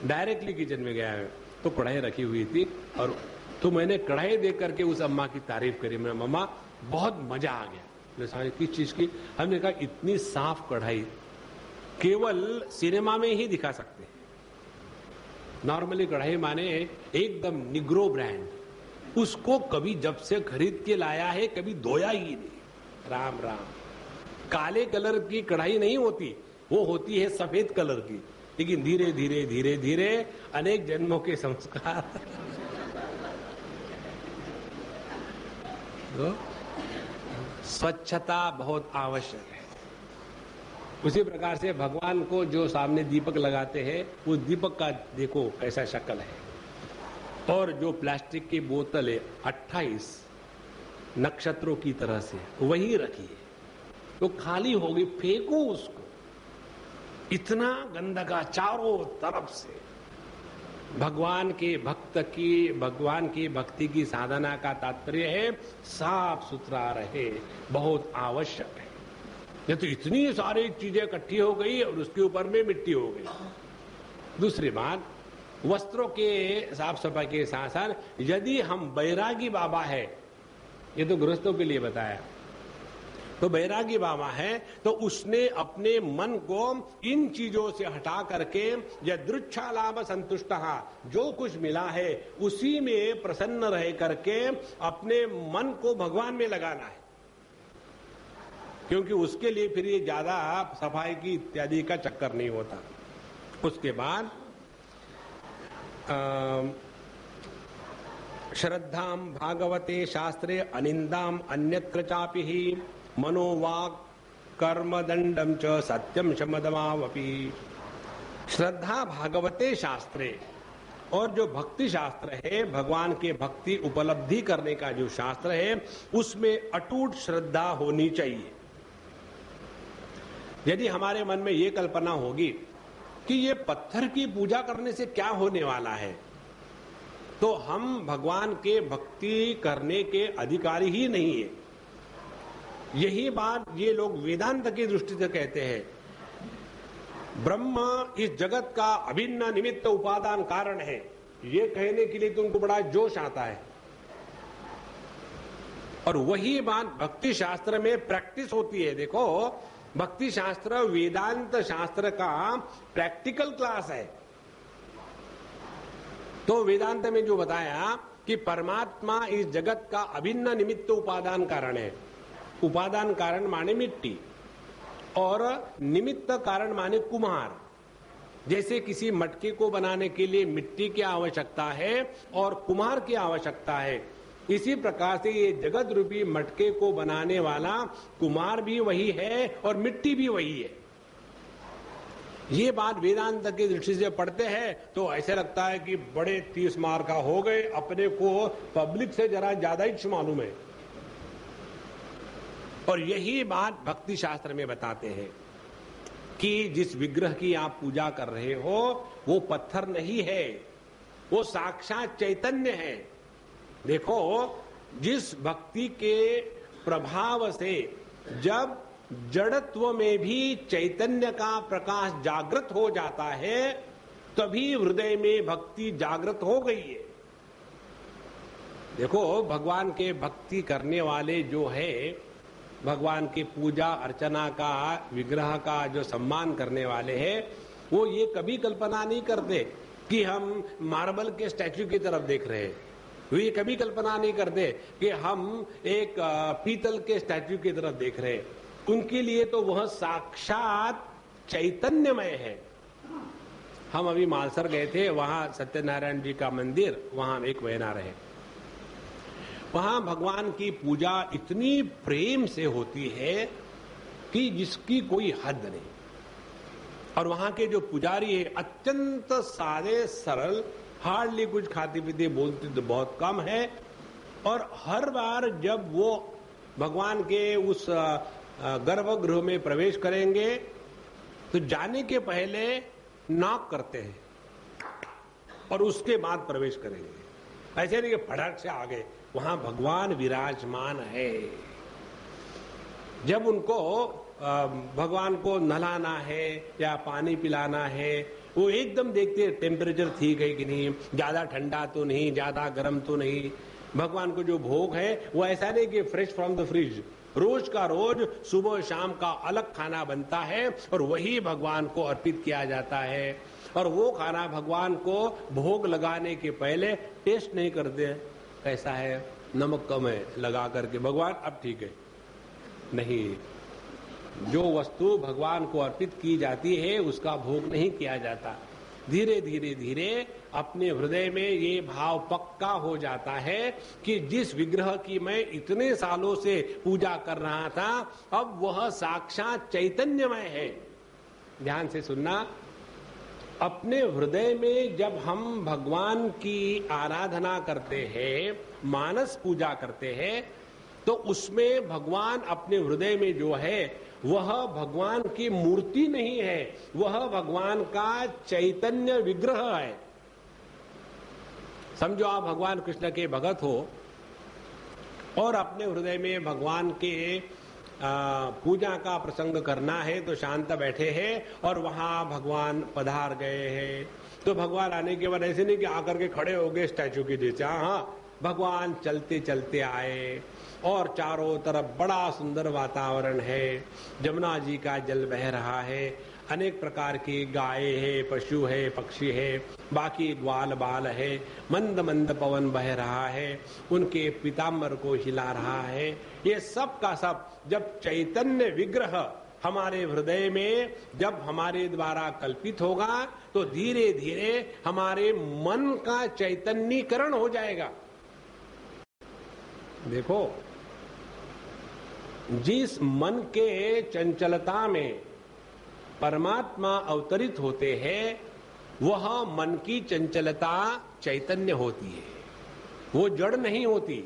डायरेक्टली किचन में गया है, तो कढ़ाई रखी हुई थी, और तो मैंने कढ़ाई देख करके उस अम्मा की तारीफ करी। मेरा मम्मा बहुत मजा आ गया। किस चीज की? हमने कहा इतनी साफ कढ़ाई केवल सिनेमा में ही दिखा सकते हैं। नॉर्मली कढ़ाई माने एकदम निग्रो ब्रांड, उसको कभी जब से खरीद के लाया है कभी धोया ही नहीं। राम राम, काले कलर की कढ़ाई नहीं होती, वो होती है सफेद कलर की। लेकिन धीरे धीरे धीरे धीरे अनेक जन्मों के संस्कार तो स्वच्छता बहुत आवश्यक है। उसी प्रकार से भगवान को जो सामने दीपक लगाते हैं, उस दीपक का देखो कैसा शक्ल है। और जो प्लास्टिक की बोतल है 28 नक्षत्रों की तरह से वही रखिए, तो खाली होगी, फेंको उसको। इतना गंदगा चारों तरफ से। भगवान के भगवान की भक्ति की साधना का तात्पर्य है साफ सुथरा रहे, बहुत आवश्यक है। ये तो इतनी सारी चीजें इकट्ठी हो गई और उसके ऊपर में मिट्टी हो गई। दूसरी बात, वस्त्रों के साफ सफाई के साथ साथ यदि हम बैरागी बाबा है, ये तो गृहस्थों के लिए बताया, तो बैरागी बाबा है तो उसने अपने मन को इन चीजों से हटा करके यदृच्छा लाभ संतुष्ट, जो कुछ मिला है उसी में प्रसन्न रह करके अपने मन को भगवान में लगाना है, क्योंकि उसके लिए फिर ये ज्यादा सफाई की इत्यादि का चक्कर नहीं होता। उसके बाद श्रद्धाम भागवते शास्त्रे अनिंदाम अन्यत्र चापि ही मनोवाक कर्म दंडम च सत्यम शमदमावपि। श्रद्धा भागवते शास्त्रे, और जो भक्ति शास्त्र है, भगवान के भक्ति उपलब्धि करने का जो शास्त्र है, उसमें अटूट श्रद्धा होनी चाहिए। यदि हमारे मन में ये कल्पना होगी कि ये पत्थर की पूजा करने से क्या होने वाला है, तो हम भगवान के भक्ति करने के अधिकारी ही नहीं है। यही बात ये लोग वेदांत की दृष्टि से कहते हैं, ब्रह्म इस जगत का अभिन्न निमित्त उपादान कारण है। ये कहने के लिए तुमको बड़ा जोश आता है, और वही बात भक्ति शास्त्र में प्रैक्टिस होती है। देखो, भक्ति शास्त्र वेदांत शास्त्र का प्रैक्टिकल क्लास है। तो वेदांत में जो बताया कि परमात्मा इस जगत का अभिन्न निमित्त उपादान कारण है। उपादान कारण माने मिट्टी और निमित्त कारण माने कुम्हार। जैसे किसी मटके को बनाने के लिए मिट्टी की आवश्यकता है और कुम्हार की आवश्यकता है, इसी प्रकार से ये जगत रूपी मटके को बनाने वाला कुम्हार भी वही है और मिट्टी भी वही है। ये बात वेदांत की दृष्टि से पढ़ते हैं तो ऐसे लगता है कि बड़े 30 मार का हो गए, अपने को पब्लिक से जरा ज्यादा ही मालूम है। और यही बात भक्ति शास्त्र में बताते हैं कि जिस विग्रह की आप पूजा कर रहे हो वो पत्थर नहीं है, वो साक्षात चैतन्य है। देखो, जिस भक्ति के प्रभाव से जब जड़त्व में भी चैतन्य का प्रकाश जागृत हो जाता है, तभी हृदय में भक्ति जागृत हो गई है। देखो, भगवान के भक्ति करने वाले जो है, भगवान की पूजा अर्चना का, विग्रह का जो सम्मान करने वाले हैं, वो ये कभी कल्पना नहीं करते कि हम मार्बल के स्टैच्यू की तरफ देख रहे हैं। वो ये कभी कल्पना नहीं करते कि हम एक पीतल के स्टैच्यू की तरफ देख रहे हैं। उनके लिए तो वह साक्षात चैतन्यमय है। हम अभी मालसर गए थे, वहां सत्यनारायण जी का मंदिर, वहां एक महीना रहे। वहां भगवान की पूजा इतनी प्रेम से होती है कि जिसकी कोई हद नहीं। और वहां के जो पुजारी है अत्यंत सादे सरल, हार्डली कुछ खाते पीते, बोलते तो बहुत कम है। और हर बार जब वो भगवान के उस गर्भगृह में प्रवेश करेंगे तो जाने के पहले नॉक करते हैं और उसके बाद प्रवेश करेंगे। ऐसे नहीं कि फटाक से आ गए, वहां भगवान विराजमान है। जब उनको भगवान को नहलाना है या पानी पिलाना है, वो एकदम देखते हैं टेम्परेचर ठीक है कि नहीं, ज्यादा ठंडा तो नहीं, ज्यादा गर्म तो नहीं। भगवान को जो भोग है वो ऐसा नहीं कि फ्रेश फ्रॉम द फ्रिज, रोज का रोज सुबह शाम का अलग खाना बनता है और वही भगवान को अर्पित किया जाता है। और वो खाना भगवान को भोग लगाने के पहले टेस्ट नहीं करते, कैसा है, नमक कम है, लगा करके भगवान अब ठीक है। नहीं, जो वस्तु भगवान को अर्पित की जाती है उसका भोग नहीं किया जाता। धीरे धीरे धीरे अपने हृदय में ये भाव पक्का हो जाता है कि जिस विग्रह की मैं इतने सालों से पूजा कर रहा था, अब वह साक्षात चैतन्यमय है। ध्यान से सुनना, अपने हृदय में जब हम भगवान की आराधना करते हैं, मानस पूजा करते हैं, तो उसमें भगवान अपने हृदय में जो है वह भगवान की मूर्ति नहीं है, वह भगवान का चैतन्य विग्रह है। समझो आप भगवान कृष्ण के भगत हो और अपने हृदय में भगवान के पूजा का प्रसंग करना है, तो शांत बैठे हैं और वहां भगवान पधार गए हैं। तो भगवान आने के बाद ऐसे नहीं कि आकर के खड़े हो गए स्टैचू के जैसे। हाँ, भगवान चलते चलते आए और चारों तरफ बड़ा सुंदर वातावरण है। जमुना जी का जल बह रहा है, अनेक प्रकार की गाय है, पशु है, पक्षी है, बाकी ग्वाल बाल है, मंद मंद पवन बह रहा है, उनके पीताम्बर को हिला रहा है। ये सब का सब जब चैतन्य विग्रह हमारे हृदय में जब हमारे द्वारा कल्पित होगा तो धीरे धीरे हमारे मन का चैतन्यीकरण हो जाएगा। देखो, जिस मन के चंचलता में परमात्मा अवतरित होते हैं, वह मन की चंचलता चैतन्य होती है, वो जड़ नहीं होती।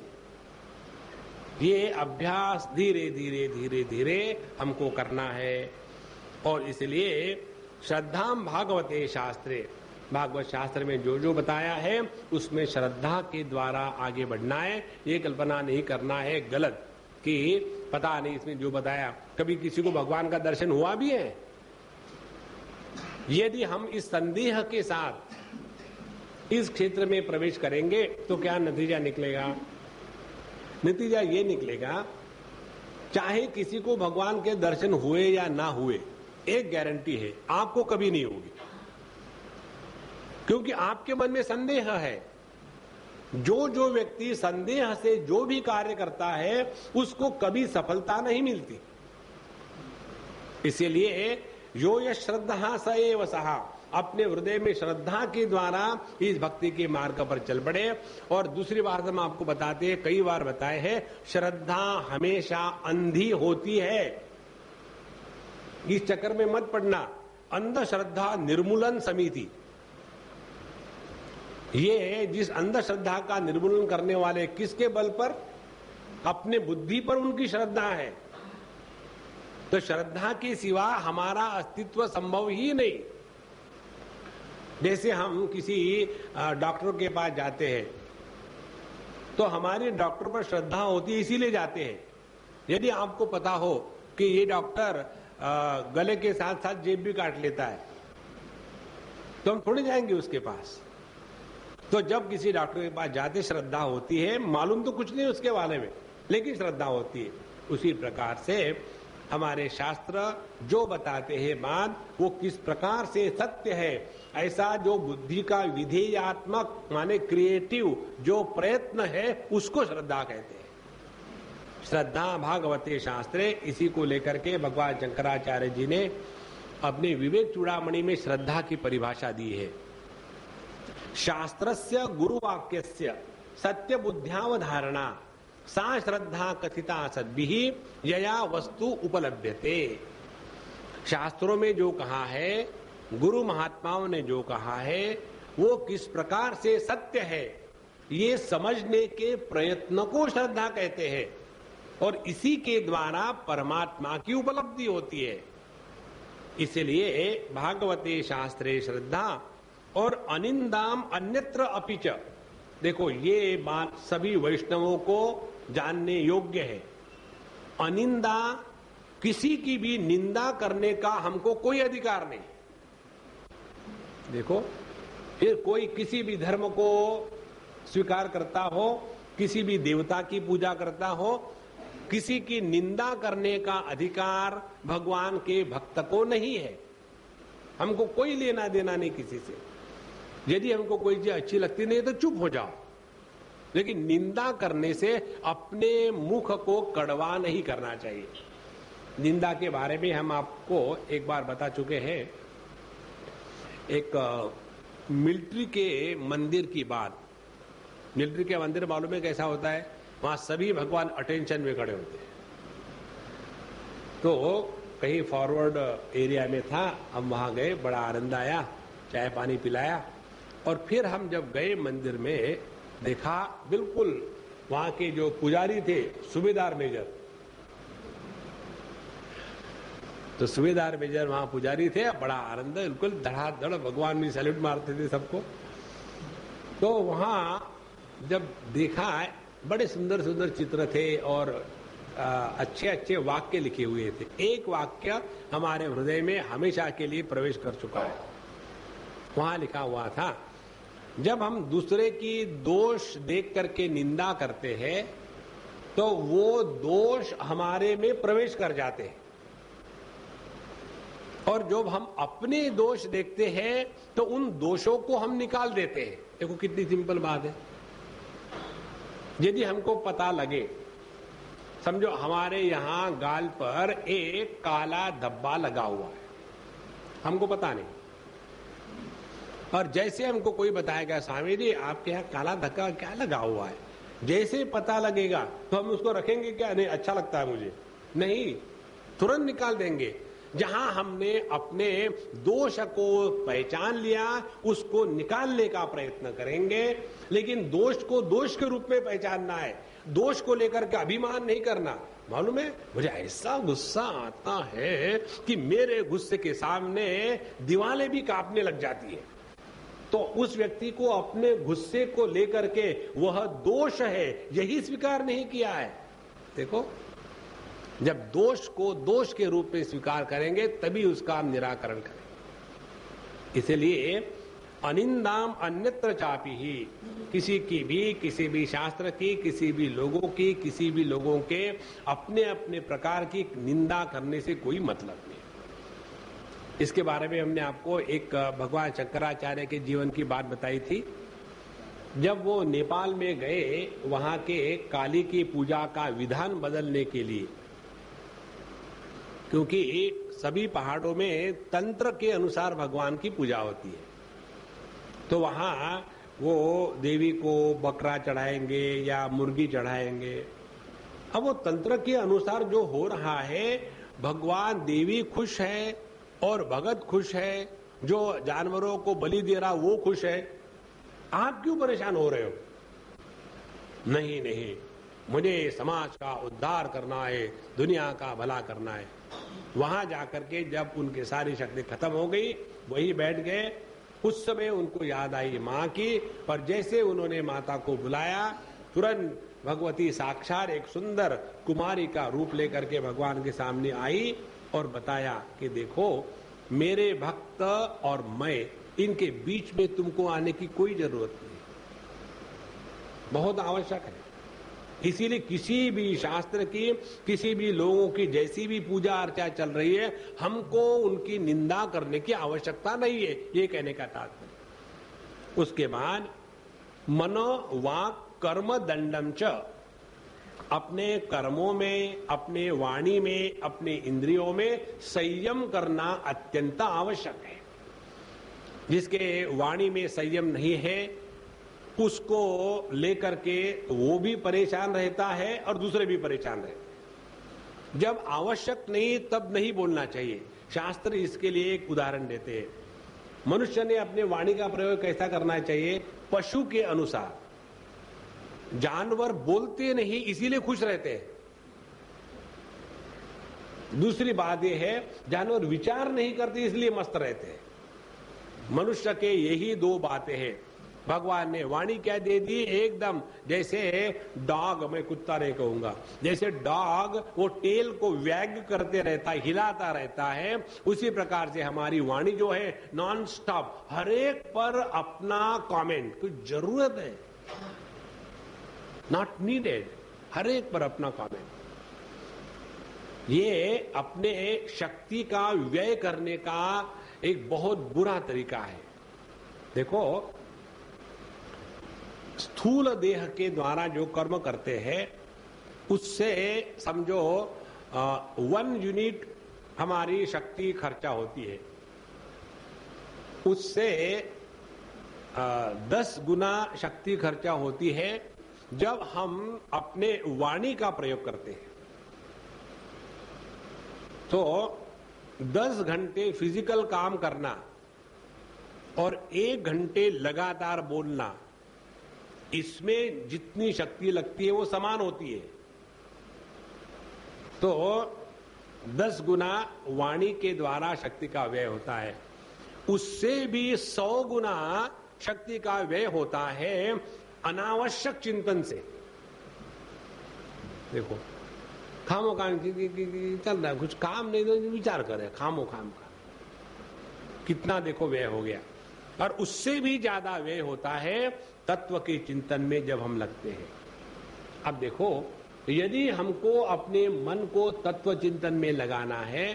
ये अभ्यास धीरे धीरे धीरे धीरे हमको करना है। और इसलिए श्रद्धाम भागवते शास्त्रे, भागवत शास्त्र में जो जो बताया है उसमें श्रद्धा के द्वारा आगे बढ़ना है। ये कल्पना नहीं करना है गलत कि पता नहीं इसमें जो बताया, कभी किसी को भगवान का दर्शन हुआ भी है। यदि हम इस संदेह के साथ इस क्षेत्र में प्रवेश करेंगे तो क्या नतीजा निकलेगा? नतीजा ये निकलेगा चाहे किसी को भगवान के दर्शन हुए या ना हुए, एक गारंटी है, आपको कभी नहीं होगी, क्योंकि आपके मन में संदेह है। जो व्यक्ति संदेह से जो भी कार्य करता है उसको कभी सफलता नहीं मिलती। इसीलिए यो यश श्रद्धा स एव सहा, अपने हृदय में श्रद्धा के द्वारा इस भक्ति के मार्ग पर चल पड़े। और दूसरी बात हम आपको बताते हैं, कई बार बताए हैं, श्रद्धा हमेशा अंधी होती है। इस चक्कर में मत पड़ना। अंधश्रद्धा निर्मूलन समिति, ये जिस अंधश्रद्धा का निर्मूलन करने वाले किसके बल पर? अपने बुद्धि पर उनकी श्रद्धा है। तो श्रद्धा के सिवा हमारा अस्तित्व संभव ही नहीं। जैसे हम किसी डॉक्टर के पास जाते हैं तो हमारी डॉक्टर पर श्रद्धा होती है, इसीलिए जाते हैं। यदि आपको पता हो कि ये डॉक्टर गले के साथ साथ जेब भी काट लेता है तो हम थोड़ी जाएंगे उसके पास। तो जब किसी डॉक्टर के पास जाते श्रद्धा होती है, मालूम तो कुछ नहीं उसके बारे में, लेकिन श्रद्धा होती है। उसी प्रकार से हमारे शास्त्र जो बताते हैं बात, वो किस प्रकार से सत्य है, ऐसा जो बुद्धि का विधेयात्मक माने क्रिएटिव जो प्रयत्न है, उसको श्रद्धा कहते हैं। श्रद्धा भागवते शास्त्रे, इसी को लेकर के भगवान शंकराचार्य जी ने अपने विवेक चूड़ामणि में श्रद्धा की परिभाषा दी है। शास्त्रस्य गुरुवाक्यस्य सत्य बुद्ध्यावधारणा सा श्रद्धा कथिता सद्भिः यया वस्तु उपलभ्यते। शास्त्रों में जो कहा है, गुरु महात्माओं ने जो कहा है, वो किस प्रकार से सत्य है, ये समझने के प्रयत्न को श्रद्धा कहते हैं। और इसी के द्वारा परमात्मा की उपलब्धि होती है। इसलिए भागवते शास्त्रे श्रद्धा और अनिंदाम अन्यत्र अपिच, देखो ये बात सभी वैष्णवों को जानने योग्य है। अनिंदा, किसी की भी निंदा करने का हमको कोई अधिकार नहीं। देखो, फिर कोई किसी भी धर्म को स्वीकार करता हो, किसी भी देवता की पूजा करता हो, किसी की निंदा करने का अधिकार भगवान के भक्त को नहीं है। हमको कोई लेना देना नहीं किसी से। यदि हमको कोई चीज अच्छी लगती नहीं तो चुप हो जाओ, लेकिन निंदा करने से अपने मुख को कड़वा नहीं करना चाहिए। निंदा के बारे में हम आपको एक बार बता चुके हैं। एक मिलिट्री के मंदिर की बात। मिलिट्री के मंदिर मालूम है कैसा होता है? वहां सभी भगवान अटेंशन में खड़े होते हैं। तो कहीं फॉरवर्ड एरिया में था, हम वहां गए, बड़ा आनंद आया, चाय पानी पिलाया। और फिर हम जब गए मंदिर में, देखा बिल्कुल वहां के जो पुजारी थे, सूबेदार मेजर, तो सूबेदार मेजर वहां पुजारी थे, बड़ा आनंद, बिल्कुल धड़ाधड़ भगवान में सैल्यूट मारते थे सबको। तो वहां जब देखा, बड़े सुंदर सुंदर चित्र थे और अच्छे अच्छे वाक्य लिखे हुए थे। एक वाक्य हमारे हृदय में हमेशा के लिए प्रवेश कर चुका है। वहां लिखा हुआ था, जब हम दूसरे की दोष देख करके निंदा करते हैं तो वो दोष हमारे में प्रवेश कर जाते हैं, और जब हम अपने दोष देखते हैं तो उन दोषों को हम निकाल देते हैं। देखो कितनी सिंपल बात है। यदि हमको पता लगे, समझो हमारे यहां गाल पर एक काला धब्बा लगा हुआ है, हमको पता नहीं, और जैसे हमको कोई बताएगा, स्वामी जी आपके यहाँ काला धब्बा क्या लगा हुआ है, जैसे पता लगेगा तो हम उसको रखेंगे क्या? नहीं, अच्छा लगता है मुझे, नहीं, तुरंत निकाल देंगे। जहां हमने अपने दोष को पहचान लिया, उसको निकालने का प्रयत्न करेंगे, लेकिन दोष को दोष के रूप में पहचानना है, दोष को लेकर के अभिमान नहीं करना। मालूम है, मुझे ऐसा गुस्सा आता है कि मेरे गुस्से के सामने दीवारें भी कांपने लग जाती है। तो उस व्यक्ति को अपने गुस्से को लेकर के वह दोष है, यही स्वीकार नहीं किया है। देखो, जब दोष को दोष के रूप में स्वीकार करेंगे तभी उसका हम निराकरण करेंगे। इसलिए अनिंदाम अन्यत्र चापी ही, किसी की भी, किसी भी शास्त्र की, किसी भी लोगों की, किसी भी लोगों के अपने अपने प्रकार की निंदा करने से कोई मतलब नहीं। इसके बारे में हमने आपको एक भगवान शंकराचार्य के जीवन की बात बताई थी। जब वो नेपाल में गए, वहां के काली की पूजा का विधान बदलने के लिए, क्योंकि सभी पहाड़ों में तंत्र के अनुसार भगवान की पूजा होती है, तो वहां वो देवी को बकरा चढ़ाएंगे या मुर्गी चढ़ाएंगे। अब वो तंत्र के अनुसार जो हो रहा है, भगवान देवी खुश है और भगत खुश है, जो जानवरों को बलि दे रहा वो खुश है, आप क्यों परेशान हो रहे हो? नहीं नहीं, मुझे समाज का उद्धार करना है, दुनिया का भला करना है। वहां जाकर के जब उनकी सारी शक्ति खत्म हो गई, वही बैठ गए। उस समय उनको याद आई मां की, और जैसे उन्होंने माता को बुलाया, तुरंत भगवती साक्षात एक सुंदर कुमारी का रूप लेकर के भगवान के सामने आई और बताया कि देखो, मेरे भक्त और मैं, इनके बीच में तुमको आने की कोई जरूरत नहीं, बहुत आवश्यक है। इसीलिए किसी भी शास्त्र की, किसी भी लोगों की जैसी भी पूजा अर्चा चल रही है, हमको उनकी निंदा करने की आवश्यकता नहीं है, ये कहने का तात्पर्य। उसके बाद मनो वाक् कर्म दंडम च, अपने कर्मों में, अपने वाणी में, अपने इंद्रियों में संयम करना अत्यंत आवश्यक है। जिसके वाणी में संयम नहीं है, उसको लेकर के वो भी परेशान रहता है और दूसरे भी परेशान रहते। जब आवश्यक नहीं तब नहीं बोलना चाहिए। शास्त्र इसके लिए एक उदाहरण देते हैं। मनुष्य ने अपने वाणी का प्रयोग कैसा करना चाहिए? पशु के अनुसार। जानवर बोलते नहीं, इसीलिए खुश रहते हैं। दूसरी बात यह है, जानवर विचार नहीं करते इसलिए मस्त रहते हैं। मनुष्य के यही दो बातें हैं। भगवान ने वाणी क्या दे दी? एकदम जैसे डॉग, मैं कुत्ता नहीं कहूंगा, जैसे डॉग वो टेल को वैग करते रहता है, हिलाता रहता है, उसी प्रकार से हमारी वाणी जो है नॉन स्टॉप, हर एक पर अपना कमेंट, कुछ जरूरत है, नॉट नीडेड, हर एक पर अपना कमेंट। ये अपने शक्ति का व्यय करने का एक बहुत बुरा तरीका है। देखो, स्थूल देह के द्वारा जो कर्म करते हैं, उससे समझो 1 यूनिट हमारी शक्ति खर्चा होती है, उससे 10 गुना शक्ति खर्चा होती है जब हम अपने वाणी का प्रयोग करते हैं। तो 10 घंटे फिजिकल काम करना और 1 घंटे लगातार बोलना, इसमें जितनी शक्ति लगती है वो समान होती है। तो 10 गुना वाणी के द्वारा शक्ति का व्यय होता है, उससे भी 100 गुना शक्ति का व्यय होता है अनावश्यक चिंतन से। देखो, खामो काम चल रहा है, कुछ काम नहीं तो विचार करे, खामो काम का कितना देखो व्यय हो गया। और उससे भी ज्यादा व्यय होता है तत्व के चिंतन में जब हम लगते हैं। अब देखो, यदि हमको अपने मन को तत्व चिंतन में लगाना है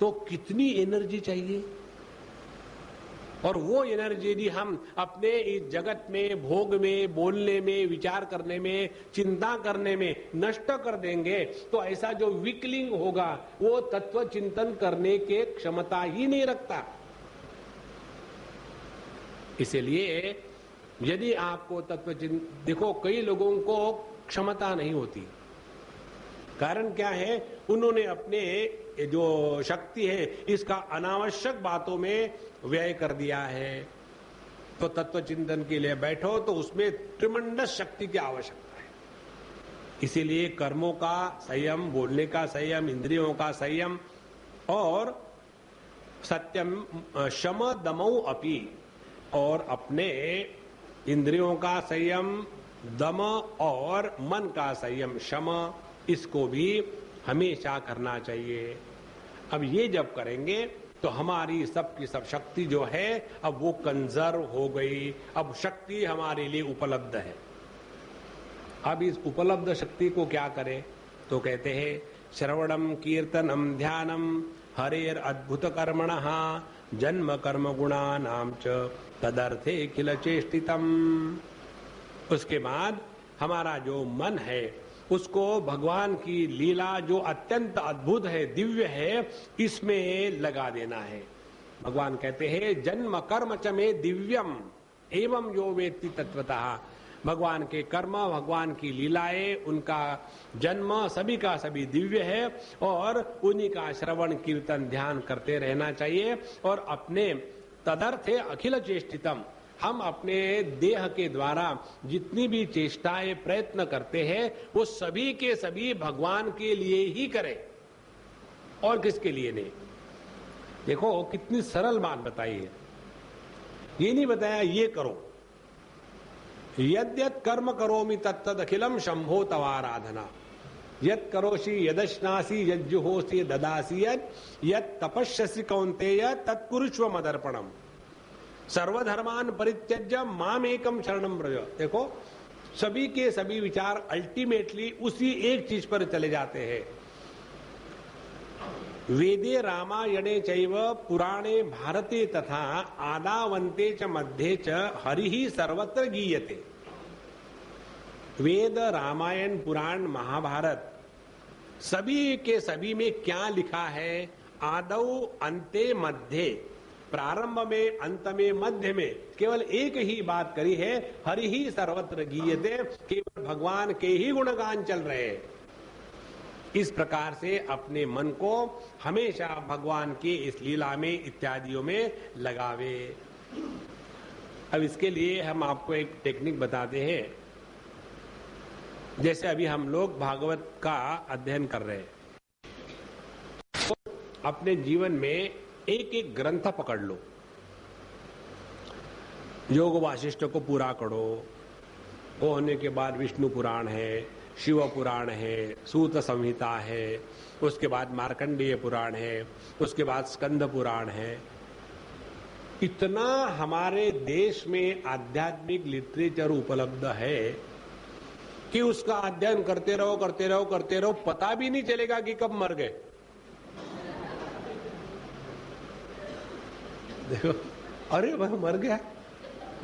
तो कितनी एनर्जी चाहिए, और वो एनर्जी यदि हम अपने इस जगत में, भोग में, बोलने में, विचार करने में, चिंता करने में नष्ट कर देंगे, तो ऐसा जो वीकलिंग होगा वो तत्व चिंतन करने के क्षमता ही नहीं रखता। इसलिए यदि आपको तत्व चिंतन, देखो कई लोगों को क्षमता नहीं होती, कारण क्या है? उन्होंने अपने जो शक्ति है इसका अनावश्यक बातों में व्यय कर दिया है। तो तत्व चिंतन के लिए बैठो तो उसमें ट्रिमेंडस शक्ति की आवश्यकता है। इसीलिए कर्मों का संयम, बोलने का संयम, इंद्रियों का संयम और सत्यम शम दमौ अपि, और अपने इंद्रियों का संयम, दम और मन का संयम, शम, इसको भी हमेशा करना चाहिए। अब ये जब करेंगे तो हमारी सबकी सब शक्ति जो है अब वो कंजर्व हो गई, अब शक्ति हमारे लिए उपलब्ध है। अब इस उपलब्ध शक्ति को क्या करें? तो कहते हैं श्रवणम कीर्तनम ध्यानम हरेर अद्भुत कर्मणः जन्म कर्म गुणानां च तदर्थे किल चेष्टितम। उसके बाद हमारा जो मन है उसको भगवान की लीला जो अत्यंत अद्भुत है, दिव्य है, इसमें लगा देना है। भगवान कहते हैं जन्म कर्म च मे दिव्यम एवं यो वेत्ति तत्वतः। भगवान के कर्म, भगवान की लीलाएं, उनका जन्म सभी का सभी दिव्य है और उन्हीं का श्रवण कीर्तन ध्यान करते रहना चाहिए। और अपने तदर्थे अखिल चेष्टितम, हम अपने देह के द्वारा जितनी भी चेष्टाएं प्रयत्न करते हैं वो सभी के सभी भगवान के लिए ही करें और किसके लिए नहीं। देखो कितनी सरल बात बताई है। ये नहीं बताया ये करो, यद्यत कर्म करोमि तत्तद अखिलम शंभो तवाराधना, यत् करोषि यदश्नासि यज्जुहोषि ददासि यत् तपस्यसि कौन्तेय तत्कुरुष्व मदर्पणम सर्वधर्मान परित्यज्य माम एकम शरणम व्रज। देखो सभी के सभी विचार अल्टीमेटली उसी एक चीज पर चले जाते हैं। वेदे रामायणे चैव पुराणे भारते तथा आदावन्ते च मध्ये च हरिः सर्वत्र गीयते। वेद, रामायण, पुराण, महाभारत सभी के सभी में क्या लिखा है? आदौ अंते मध्य, प्रारंभ में, अंत में, मध्य में केवल एक ही बात करी है, हरिः सर्वत्र गीयते, केवल भगवान के ही गुणगान चल रहे हैं। इस प्रकार से अपने मन को हमेशा भगवान की इस लीला में इत्यादियों में लगावे। अब इसके लिए हम आपको एक टेक्निक बताते हैं। जैसे अभी हम लोग भागवत का अध्ययन कर रहे हैं, तो अपने जीवन में एक एक ग्रंथ पकड़ लो, योग वासिष्ठ को पूरा करो, वो होने के बाद विष्णु पुराण है, शिव पुराण है, सूत संहिता है, उसके बाद मार्कंडेय पुराण है, उसके बाद स्कंद पुराण है। इतना हमारे देश में आध्यात्मिक लिटरेचर उपलब्ध है कि उसका अध्ययन करते रहो करते रहो करते रहो, पता भी नहीं चलेगा कि कब मर गए। देखो, अरे वह मर गया,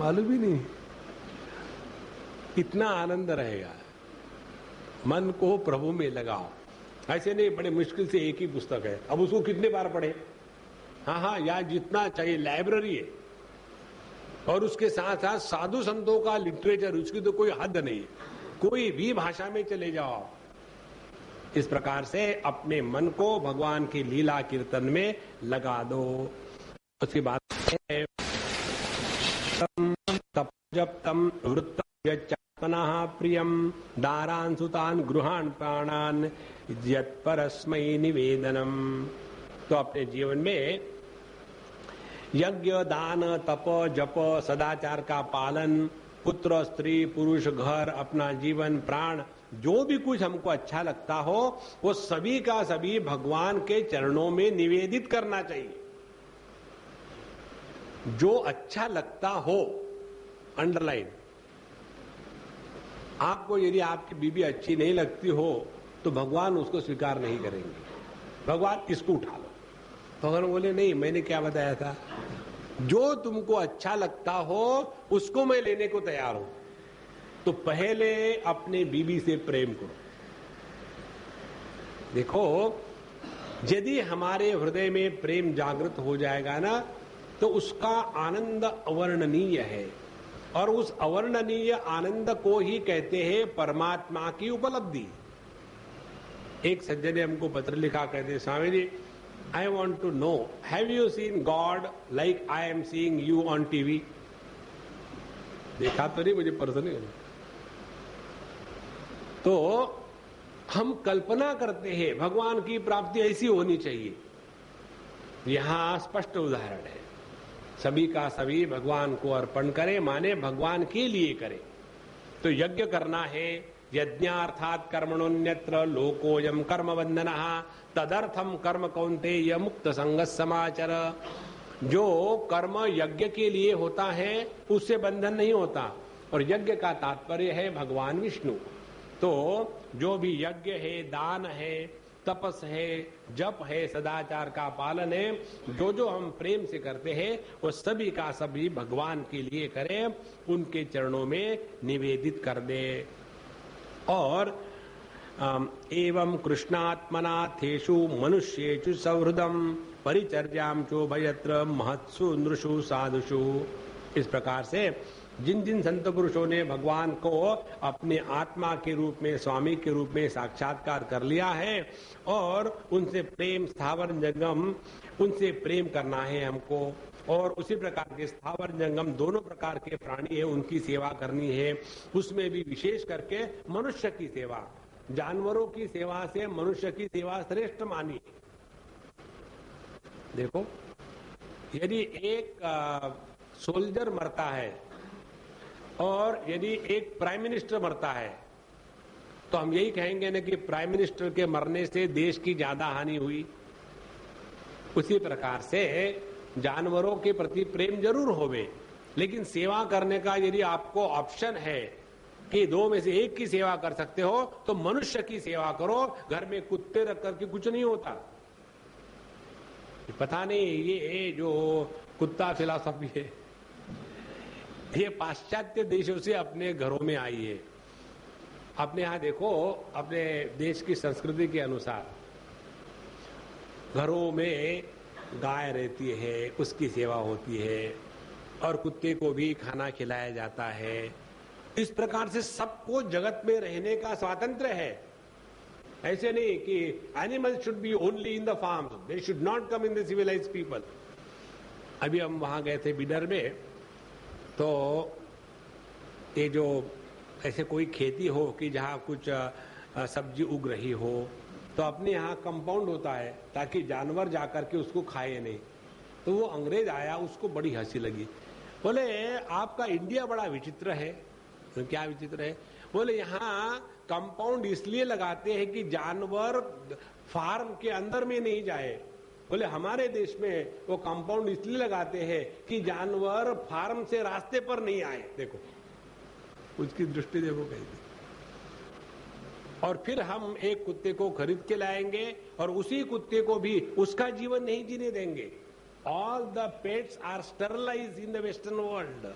मालूम ही नहीं। इतना आनंद रहेगा। मन को प्रभु में लगाओ। ऐसे नहीं बड़े मुश्किल से एक ही पुस्तक है, अब उसको कितने बार पढ़े? हाँ, या जितना चाहिए, लाइब्रेरी है। और उसके साथ साथ साधु संतों का लिटरेचर, उसकी तो कोई हद नहीं है, कोई भी भाषा में चले जाओ। इस प्रकार से अपने मन को भगवान की लीला कीर्तन में लगा दो। उसकी बात है तप जप तम वृत्त प्रियम दारान सुतान गृहान प्राणान यत्परस्मै निवेदनम। तो अपने जीवन में यज्ञ, दान, तप, जप, सदाचार का पालन, पुत्र, स्त्री, पुरुष, घर, अपना जीवन, प्राण, जो भी कुछ हमको अच्छा लगता हो वो सभी का सभी भगवान के चरणों में निवेदित करना चाहिए। जो अच्छा लगता हो, अंडरलाइन। आपको यदि आपकी बीवी अच्छी नहीं लगती हो तो भगवान उसको स्वीकार नहीं करेंगे। भगवान इसको उठा लो। भगवान बोले नहीं, मैंने क्या बताया था, जो तुमको अच्छा लगता हो उसको मैं लेने को तैयार हूं। तो पहले अपने बीवी से प्रेम करो। देखो, यदि हमारे हृदय में प्रेम जागृत हो जाएगा ना, तो उसका आनंद अवर्णनीय है। और उस अवर्णनीय आनंद को ही कहते हैं परमात्मा की उपलब्धि। एक सज्जन ने हमको पत्र लिखा, कहते Swami ji, I want to know, have you seen God like I am seeing you on TV? देखा तो नहीं मुझे पर्सनली। तो हम कल्पना करते हैं भगवान की प्राप्ति ऐसी होनी चाहिए। यहां स्पष्ट उदाहरण है। सभी का सभी भगवान को अर्पण करें, माने भगवान के लिए करें। तो यज्ञ करना है, यज्ञार्थात कर्मणोन्यत्र लोकोयम कर्म बंधनः तदर्थम कर्म कौन्तेय मुक्त संग समाचर। जो कर्म यज्ञ के लिए होता है उससे बंधन नहीं होता, और यज्ञ का तात्पर्य है भगवान विष्णु। तो जो भी यज्ञ है, दान है, तपस है, जप है, सदाचार का पालन है, जो जो हम प्रेम से करते हैं वो सभी का सभी भगवान के लिए करें, उनके चरणों में निवेदित कर दे। और एवं कृष्णात्मनाथेषु मनुष्येषु सौहृदम परिचर्याम चोभयत्र महत्सु नृषु साधुषु। इस प्रकार से जिन जिन संत पुरुषों ने भगवान को अपने आत्मा के रूप में, स्वामी के रूप में साक्षात्कार कर लिया है और उनसे प्रेम, स्थावर जंगम, उनसे प्रेम करना है हमको, और उसी प्रकार के स्थावर जंगम दोनों प्रकार के प्राणी है उनकी सेवा करनी है। उसमें भी विशेष करके मनुष्य की सेवा, जानवरों की सेवा से मनुष्य की सेवा श्रेष्ठ मानी। देखो, यदि एक सोल्जर मरता है और यदि एक प्राइम मिनिस्टर मरता है तो हम यही कहेंगे ना कि प्राइम मिनिस्टर के मरने से देश की ज्यादा हानि हुई। उसी प्रकार से जानवरों के प्रति प्रेम जरूर होवे, लेकिन सेवा करने का यदि आपको ऑप्शन है कि दो में से एक की सेवा कर सकते हो तो मनुष्य की सेवा करो। घर में कुत्ते रख करके कुछ नहीं होता। पता नहीं ये जो कुत्ता फिलॉसफी है ये पाश्चात्य देशों से अपने घरों में आई है। अपने यहां देखो, अपने देश की संस्कृति के अनुसार घरों में गाय रहती है, उसकी सेवा होती है, और कुत्ते को भी खाना खिलाया जाता है। इस प्रकार से सबको जगत में रहने का स्वातंत्र्य है। ऐसे नहीं कि animals should be only in the farms, they should not come in the civilised people. अभी हम वहां गए थे बिदर में, तो ये जो ऐसे कोई खेती हो कि जहां कुछ सब्जी उग रही हो, तो अपने यहाँ कंपाउंड होता है ताकि जानवर जाकर के उसको खाए नहीं। तो वो अंग्रेज आया, उसको बड़ी हंसी लगी। बोले आपका इंडिया बड़ा विचित्र है। तो क्या विचित्र है? बोले यहाँ कंपाउंड इसलिए लगाते हैं कि जानवर फार्म के अंदर में नहीं जाए। बोले हमारे देश में वो कंपाउंड इसलिए लगाते हैं कि जानवर फार्म से रास्ते पर नहीं आए। देखो उसकी दृष्टि देखो कैसी। और फिर हम एक कुत्ते को खरीद के लाएंगे और उसी कुत्ते को भी उसका जीवन नहीं जीने देंगे। All the pets are sterilised in the western world.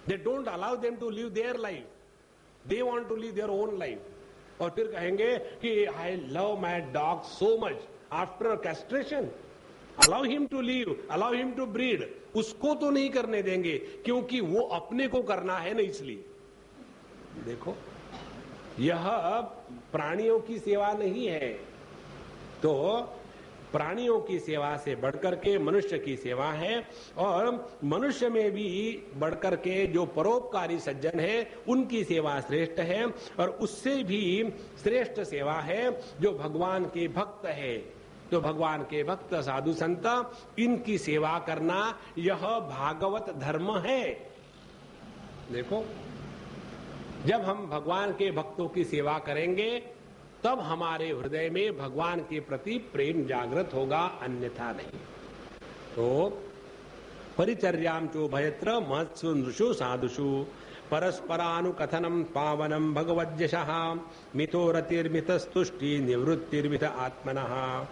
They don't allow them to live their life, they want to live their own life. और फिर कहेंगे कि I love my dog so much after castration, allow him to leave, allow him to breed. उसको तो नहीं करने देंगे क्योंकि वो अपने को करना है ना, इसलिए। देखो यह प्राणियों की सेवा नहीं है। तो प्राणियों की सेवा से बढ़कर के मनुष्य की सेवा है, और मनुष्य में भी बढ़कर के जो परोपकारी सज्जन है उनकी सेवा श्रेष्ठ है। और उससे भी श्रेष्ठ सेवा है जो भगवान के भक्त है, जो भगवान के भक्त साधु संत, इनकी सेवा करना यह भागवत धर्म है। देखो जब हम भगवान के भक्तों की सेवा करेंगे तब हमारे हृदय में भगवान के प्रति प्रेम जागृत होगा, अन्यथा नहीं। तो परिचर्याम चो भयत्र महत्सु नृषु साधुषु परस्परानुकथनम पावनम भगवद्यशः मितो रतिर्मितस्तुष्टि निवृत्तिर्मित आत्मनः।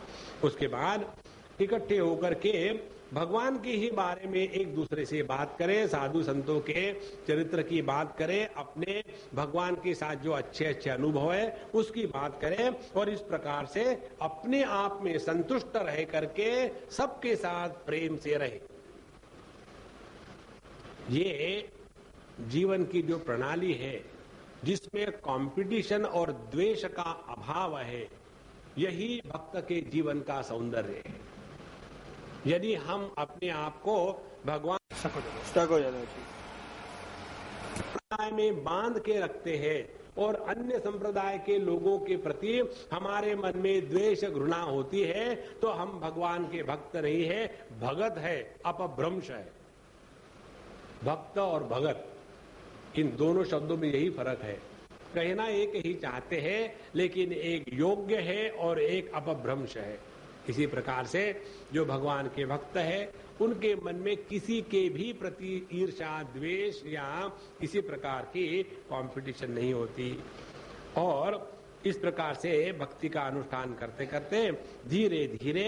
उसके बाद इकट्ठे होकर के भगवान के ही बारे में एक दूसरे से बात करें, साधु संतों के चरित्र की बात करें, अपने भगवान के साथ जो अच्छे अच्छे अनुभव है उसकी बात करें, और इस प्रकार से अपने आप में संतुष्ट रह करके सबके साथ प्रेम से रहे। ये जीवन की जो प्रणाली है जिसमें कंपटीशन और द्वेष का अभाव है, यही भक्त के जीवन का सौंदर्य है। यदि हम अपने आप को भगवान में बांध के रखते हैं और अन्य संप्रदाय के लोगों के प्रति हमारे मन में द्वेष घृणा होती है, तो हम भगवान के भक्त नहीं है, भगत है, अपभ्रंश है। भक्त और भगत, इन दोनों शब्दों में यही फर्क है। कहना एक ही चाहते हैं, लेकिन एक योग्य है और एक अपभ्रंश है। इसी प्रकार से जो भगवान के भक्त है उनके मन में किसी के भी प्रति ईर्ष्या, द्वेष या किसी प्रकार की कंपटीशन नहीं होती। और इस प्रकार से भक्ति का अनुष्ठान करते करते धीरे धीरे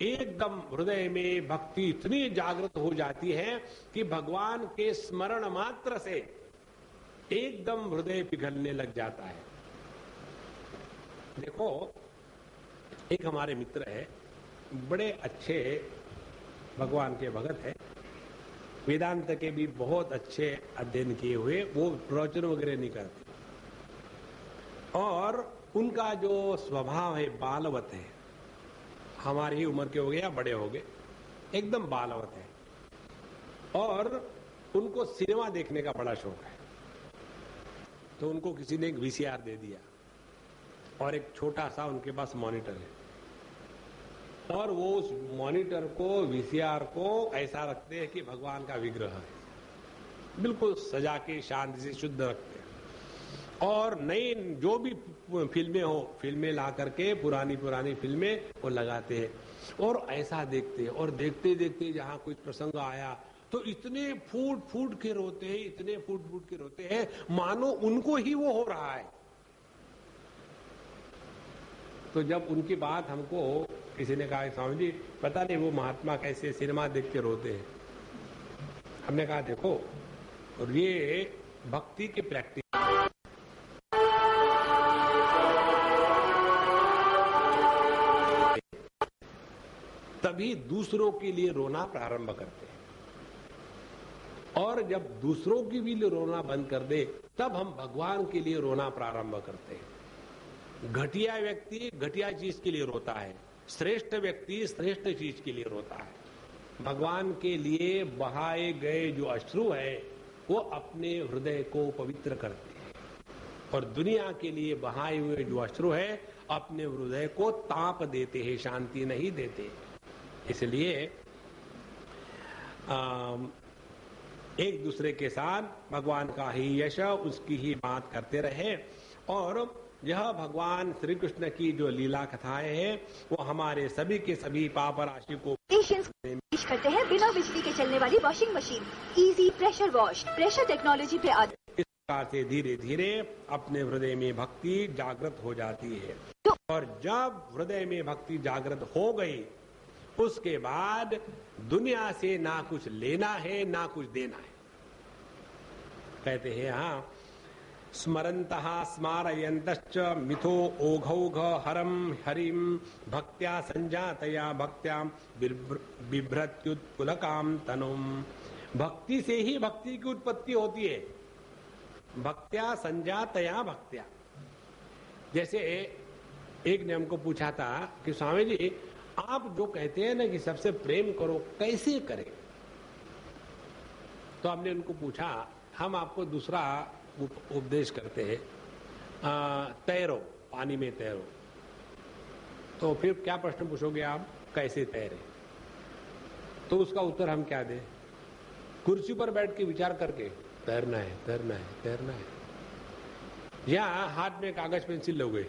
एकदम हृदय में भक्ति इतनी जागृत हो जाती है कि भगवान के स्मरण मात्र से एकदम हृदय पिघलने लग जाता है। देखो, एक हमारे मित्र है, बड़े अच्छे भगवान के भगत है, वेदांत के भी बहुत अच्छे अध्ययन किए हुए, वो प्रवचन वगैरह नहीं करते और उनका जो स्वभाव है बालवत है, हमारी ही उम्र के हो गए या बड़े हो गए, एकदम बालवत है। और उनको सिनेमा देखने का बड़ा शौक है। तो उनको किसी ने एक वीसीआर दे दिया और एक छोटा सा उनके पास मॉनिटर है और वो उस मॉनिटर को, वीसीआर को ऐसा रखते हैं कि भगवान का विग्रह है, बिल्कुल सजा के शांति से शुद्ध रखते हैं। और नई जो भी फिल्में हो, फिल्में ला करके पुरानी फिल्में वो लगाते हैं और ऐसा देखते हैं। और देखते देखते जहां कुछ प्रसंग आया तो इतने फूट के रोते हैं, इतने फूट के रोते हैं, मानो उनको ही वो हो रहा है। तो जब उनकी बात हमको किसी ने कहा, स्वामी जी पता नहीं वो महात्मा कैसे सिनेमा देख के रोते हैं। हमने कहा देखो, और ये भक्ति की प्रैक्टिस, तभी दूसरों के लिए रोना प्रारंभ करते हैं। और जब दूसरों के लिए रोना बंद कर दे तब हम भगवान के लिए रोना प्रारंभ करते हैं। घटिया व्यक्ति घटिया चीज के लिए रोता है, श्रेष्ठ व्यक्ति श्रेष्ठ चीज के लिए रोता है। भगवान के लिए बहाए गए जो अश्रु है वो अपने हृदय को पवित्र करते हैं और दुनिया के लिए बहाए हुए जो अश्रु है अपने हृदय को ताप देते हैं, शांति नहीं देते। इसलिए एक दूसरे के साथ भगवान का ही यश, उसकी ही बात करते रहे। और यह भगवान श्री कृष्ण की जो लीला कथाएं हैं वो हमारे सभी के सभी पाप राशि को पेश करते हैं बिना बिजली के चलने वाली washing machine, easy pressure wash, pressure technology पे आधारित। इस प्रकार से धीरे धीरे अपने हृदय में भक्ति जागृत हो जाती है। और जब हृदय में भक्ति जागृत हो गई उसके बाद दुनिया से ना कुछ लेना है ना कुछ देना है। कहते हैं हाँ, स्मरन्तः स्मारयन्तश्च मिथो ओघौघ हरम हरिम भक्त्या संजातया भक्त्या बिभ्रत्युत्पुलकाम तनुम। भक्ति से ही भक्ति की उत्पत्ति होती है, भक्त्या संजातया भक्त्या। जैसे एक ने हमको पूछा था कि स्वामी जी आप जो कहते हैं ना कि सबसे प्रेम करो, कैसे करें? तो हमने उनको पूछा, हम आपको दूसरा उपदेश करते हैं, तैरो, पानी में तैरो। तो फिर क्या प्रश्न पूछोगे आप, कैसे तैरे? तो उसका उत्तर हम क्या दें? कुर्सी पर बैठ के विचार करके तैरना है, तैरना है, तैरना है। या हाथ में कागज पेंसिल लोगे,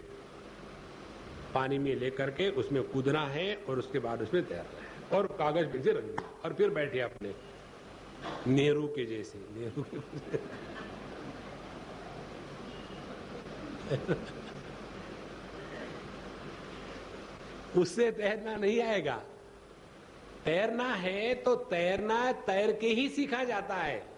पानी में लेकर के उसमें कूदना है और उसके बाद उसमें तैरना है और कागज पेंसिल रख दिया और फिर बैठे अपने नेहरू के जैसे, नेहरू के उससे तैरना नहीं आएगा। तैरना है तो तैरना तैर के ही सीखा जाता है।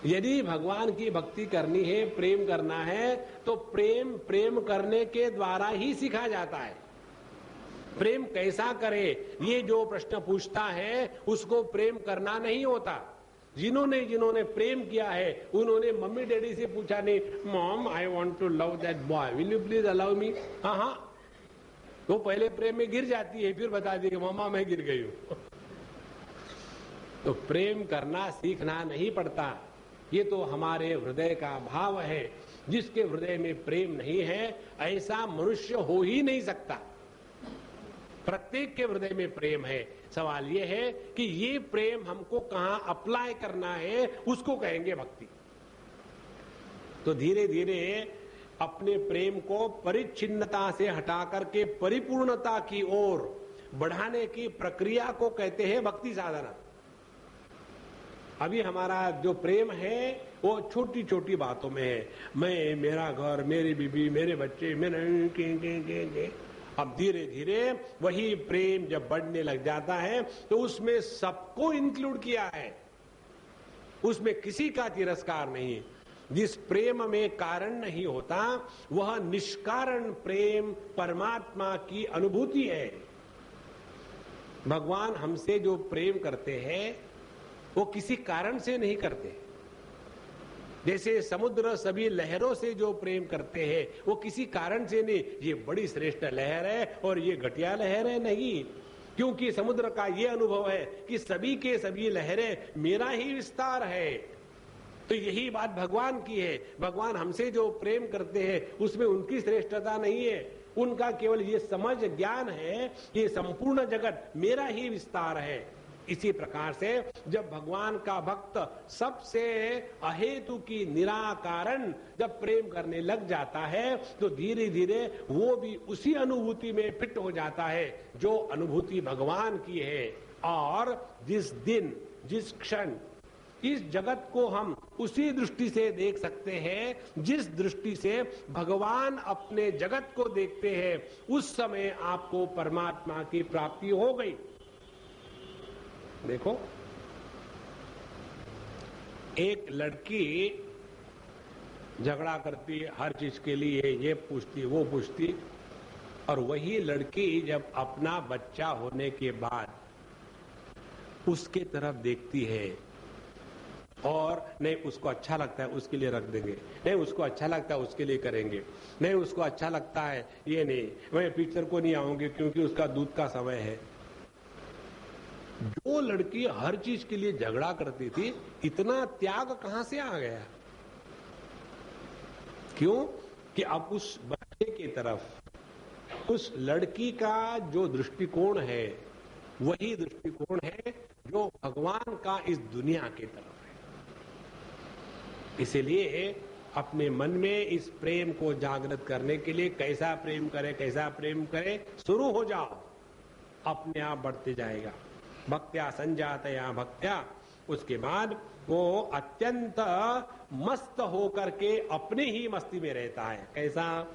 यदि भगवान की भक्ति करनी है, प्रेम करना है, तो प्रेम करने के द्वारा ही सीखा जाता है। प्रेम कैसा करे, ये जो प्रश्न पूछता है उसको प्रेम करना नहीं होता। जिन्होंने प्रेम किया है उन्होंने मम्मी डैडी से पूछा नहीं, mom I want to love that boy, will you please allow me. हाँ, वो पहले प्रेम में गिर जाती है, फिर बता दी कि मामा मैं गिर गई हूं। तो प्रेम करना सीखना नहीं पड़ता, ये तो हमारे हृदय का भाव है। जिसके हृदय में प्रेम नहीं है ऐसा मनुष्य हो ही नहीं सकता। प्रत्येक के हृदय में प्रेम है। सवाल ये है कि ये प्रेम हमको कहां अप्लाई करना है, उसको कहेंगे भक्ति। तो धीरे धीरे अपने प्रेम को परिच्छिन्नता से हटा करके परिपूर्णता की ओर बढ़ाने की प्रक्रिया को कहते हैं भक्ति साधना। अभी हमारा जो प्रेम है वो छोटी छोटी बातों में है, मैं, मेरा घर, मेरी बीबी, मेरे बच्चे, मेरे अब धीरे धीरे वही प्रेम जब बढ़ने लग जाता है तो उसमें सबको इंक्लूड किया है, उसमें किसी का तिरस्कार नहीं। जिस प्रेम में कारण नहीं होता वह निष्कारण प्रेम परमात्मा की अनुभूति है। भगवान हमसे जो प्रेम करते हैं वो किसी कारण से नहीं करते। जैसे समुद्र सभी लहरों से जो प्रेम करते हैं वो किसी कारण से नहीं, ये बड़ी श्रेष्ठ लहर है और ये घटिया लहर है, नहीं, क्योंकि समुद्र का ये अनुभव है कि सभी के सभी लहरें मेरा ही विस्तार है। तो यही बात भगवान की है। भगवान हमसे जो प्रेम करते हैं उसमें उनकी श्रेष्ठता नहीं है, उनका केवल ये समझ ज्ञान है, ये संपूर्ण जगत मेरा ही विस्तार है। इसी प्रकार से जब भगवान का भक्त सबसे अहेतु की निराकारण जब प्रेम करने लग जाता है तो धीरे धीरे वो भी उसी अनुभूति में फिट हो जाता है जो अनुभूति भगवान की है। और जिस दिन, जिस क्षण इस जगत को हम उसी दृष्टि से देख सकते हैं जिस दृष्टि से भगवान अपने जगत को देखते हैं, उस समय आपको परमात्मा की प्राप्ति हो गई। देखो, एक लड़की झगड़ा करती है हर चीज के लिए, ये पूछती वो पूछती, और वही लड़की जब अपना बच्चा होने के बाद उसके तरफ देखती है और नहीं उसको अच्छा लगता है उसके लिए रख देंगे, नहीं उसको अच्छा लगता है उसके लिए करेंगे, नहीं उसको अच्छा लगता है ये नहीं, मैं पिक्चर को नहीं आऊंगी क्योंकि उसका दूध का समय है। जो लड़की हर चीज के लिए झगड़ा करती थी, इतना त्याग कहां से आ गया? क्यों कि अब उस बच्चे की तरफ उस लड़की का जो दृष्टिकोण है वही दृष्टिकोण है जो भगवान का इस दुनिया की तरफ है। इसलिए अपने मन में इस प्रेम को जागृत करने के लिए कैसा प्रेम करे शुरू हो जाओ, अपने आप बढ़ते जाएगा। भक्त्या संजातया भक्त्या, उसके बाद वो अत्यंत मस्त होकर के अपने ही मस्ती में रहता है। कैसा?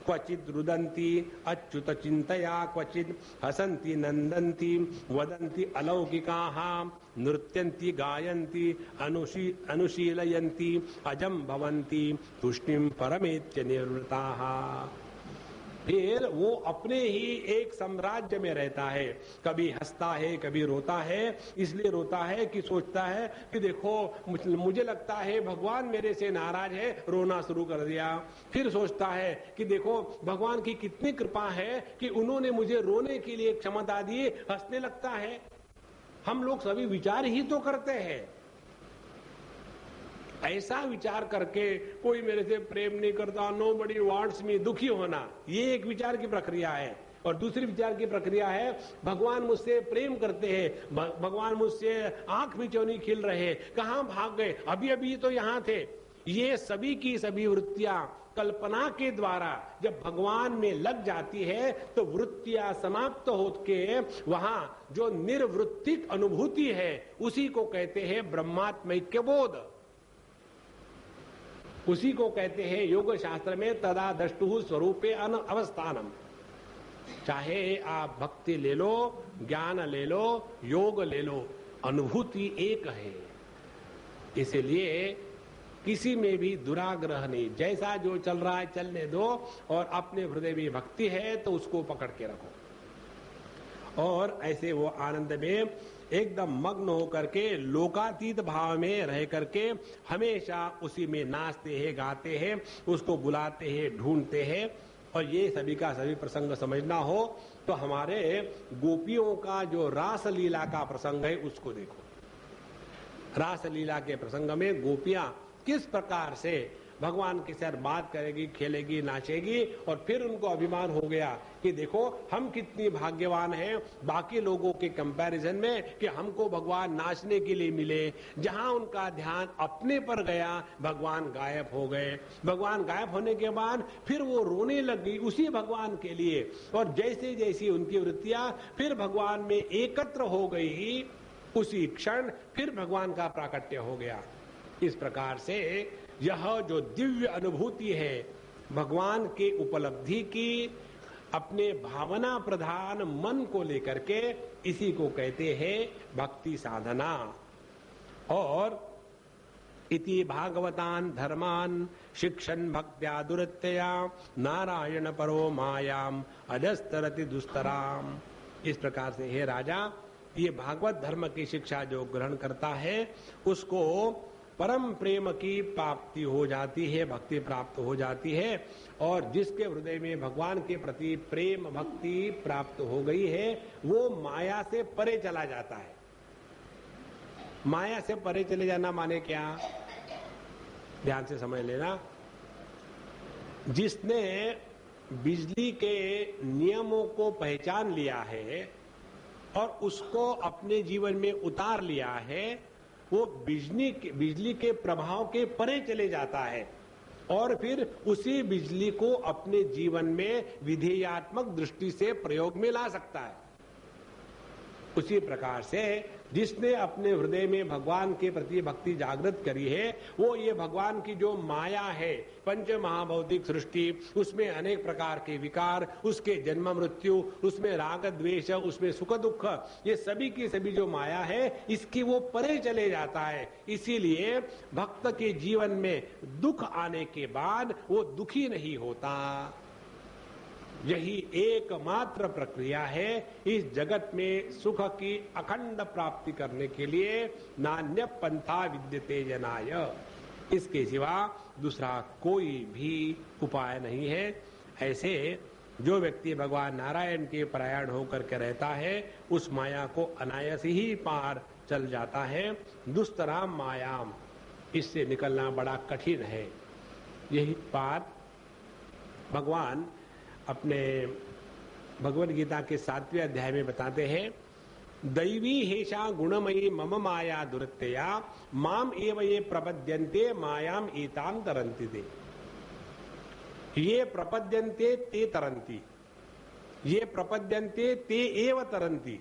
क्वचित रुदंती अच्युत चिंतया, क्वचित हसंती नंदंती, वदंती अलौकिकाः, नृत्यंती गायंती, अनुशीलयंती, अजम भवंती, तुष्टिम परमेत्य निर्वृताः। फिर वो अपने ही एक साम्राज्य में रहता है, कभी हंसता है कभी रोता है। इसलिए रोता है कि सोचता है कि देखो मुझे लगता है भगवान मेरे से नाराज है, रोना शुरू कर दिया। फिर सोचता है कि देखो भगवान की कितनी कृपा है कि उन्होंने मुझे रोने के लिए क्षमता दी, हंसने लगता है। हम लोग सभी विचार ही तो करते हैं। ऐसा विचार करके कोई मेरे से प्रेम नहीं करता, नोबडी वांट्स मी, दुखी होना, ये एक विचार की प्रक्रिया है। और दूसरी विचार की प्रक्रिया है भगवान मुझसे प्रेम करते हैं, भगवान मुझसे आंख मिचौनी खिल रहे, कहां भाग गए, अभी अभी तो यहां थे। ये सभी की सभी वृत्तियां कल्पना के द्वारा जब भगवान में लग जाती है तो वृत्तियां समाप्त होके वहां जो निर्वृत्तिक अनुभूति है उसी को कहते हैं ब्रह्मात्मैक्य बोध। उसी को कहते हैं योग शास्त्र में तदा दृष्टु स्वरूपे अवस्थानम। चाहे आप भक्ति ले लो, ज्ञान ले लो, योग ले लो, अनुभूति एक है। इसलिए किसी में भी दुराग्रह नहीं, जैसा जो चल रहा है चलने दो, और अपने हृदय में भक्ति है तो उसको पकड़ के रखो। और ऐसे वो आनंद में एकदम मग्न होकर के लोकातीत भाव में रह करके हमेशा उसी में नाचते हैं, गाते हैं, उसको बुलाते हैं, ढूंढते हैं। और ये सभी का सभी प्रसंग समझना हो तो हमारे गोपियों का जो रास लीला का प्रसंग है उसको देखो। रास लीला के प्रसंग में गोपियां किस प्रकार से भगवान के साथ बात करेगी, खेलेगी, नाचेगी, और फिर उनको अभिमान हो गया कि देखो हम कितनी भाग्यवान हैं बाकी लोगों के कंपैरिजन में कि हमको भगवान नाचने के लिए मिले। जहां उनका ध्यान अपने पर गया, भगवान गायब हो गए। भगवान गायब होने के बाद फिर वो रोने लग गई उसी भगवान के लिए, और जैसे जैसी उनकी वृत्तियां फिर भगवान में एकत्र हो गई, उसी क्षण फिर भगवान का प्राकट्य हो गया। इस प्रकार से यह जो दिव्य अनुभूति है भगवान के उपलब्धि की, अपने भावना प्रधान मन को लेकर के, इसी को कहते हैं भक्ति साधना। और इति भागवतान धर्मान शिक्षण भक्त्या दुरत्यया नारायण परो मायाम अजस्तरति दुस्तराम। इस प्रकार से हे राजा, ये भागवत धर्म की शिक्षा जो ग्रहण करता है उसको परम प्रेम की प्राप्ति हो जाती है, भक्ति प्राप्त हो जाती है। और जिसके हृदय में भगवान के प्रति प्रेम भक्ति प्राप्त हो गई है वो माया से परे चला जाता है। माया से परे चले जाना माने क्या? ध्यान से समझ लेना। जिसने बिजली के नियमों को पहचान लिया है और उसको अपने जीवन में उतार लिया है, वो बिजली के प्रभाव के परे चले जाता है और फिर उसी बिजली को अपने जीवन में विधेयात्मक दृष्टि से प्रयोग में ला सकता है। उसी प्रकार से जिसने अपने हृदय में भगवान के प्रति भक्ति जागृत करी है, वो ये भगवान की जो माया है, पंच महाभौतिक सृष्टि, उसमें अनेक प्रकार के विकार, उसके जन्म मृत्यु, उसमें राग द्वेष, उसमें सुख दुख, ये सभी की सभी जो माया है, इसकी वो परे चले जाता है। इसीलिए भक्त के जीवन में दुख आने के बाद वो दुखी नहीं होता। यही एकमात्र प्रक्रिया है इस जगत में सुख की अखंड प्राप्ति करने के लिए। नान्य पंथा विद्यते जनाय, इसके सिवा दूसरा कोई भी उपाय नहीं है। ऐसे जो व्यक्ति भगवान नारायण के परायण होकर के रहता है, उस माया को अनायास ही पार चल जाता है। दुस्तराम मायाम, इससे निकलना बड़ा कठिन है। यही बात भगवान अपने भगवद गीता के 7वें अध्याय में बताते हैं। दैवी हेषा गुणमयी मम माया दुरत्यया माम एव ये प्रपद्यन्ते मायाम एताम तरन्ति ते। ये प्रपद्यन्ते ते तरन्ति, ये प्रपद्यन्ते ते एव तरन्ति,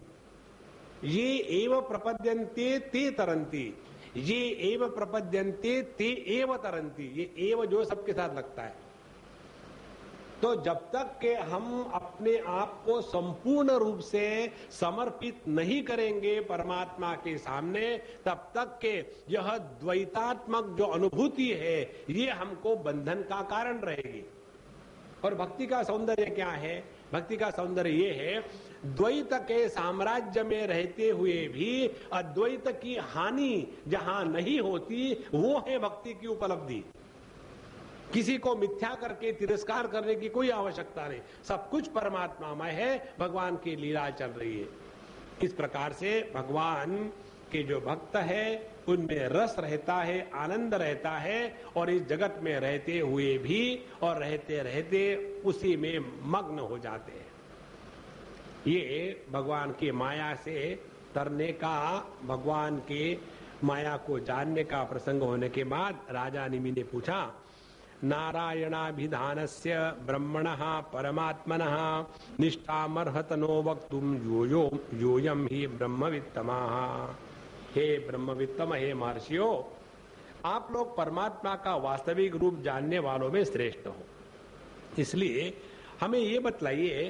ये एव प्रपद्यन्ते ते तरन्ति, ये एव प्रपद्यन्ते ते एव तरन्ति। ये एव जो सबके साथ लगता है। तो जब तक के हम अपने आप को संपूर्ण रूप से समर्पित नहीं करेंगे परमात्मा के सामने, तब तक के यह द्वैतात्मक जो अनुभूति है ये हमको बंधन का कारण रहेगी। और भक्ति का सौंदर्य क्या है? भक्ति का सौंदर्य ये है, द्वैत के साम्राज्य में रहते हुए भी अद्वैत की हानि जहां नहीं होती, वो है भक्ति की उपलब्धि। किसी को मिथ्या करके तिरस्कार करने की कोई आवश्यकता नहीं, सब कुछ परमात्मामय है, भगवान की लीला चल रही है। इस प्रकार से भगवान के जो भक्त है उनमें रस रहता है, आनंद रहता है, और इस जगत में रहते हुए भी और रहते रहते उसी में मग्न हो जाते हैं। ये भगवान की माया से तरने का, भगवान के माया को जानने का प्रसंग होने के बाद राजा निमि ने पूछा, नारायणाभिधानस्य ब्रह्मणः परमात्मनः निष्ठामर्हतनो वक्तुम योयम ही ब्रह्मवित्तमः। हे ब्रह्मवित्तम, हे महर्षियों, आप लोग परमात्मा का वास्तविक रूप जानने वालों में श्रेष्ठ हो। इसलिए हमें ये बतलाइए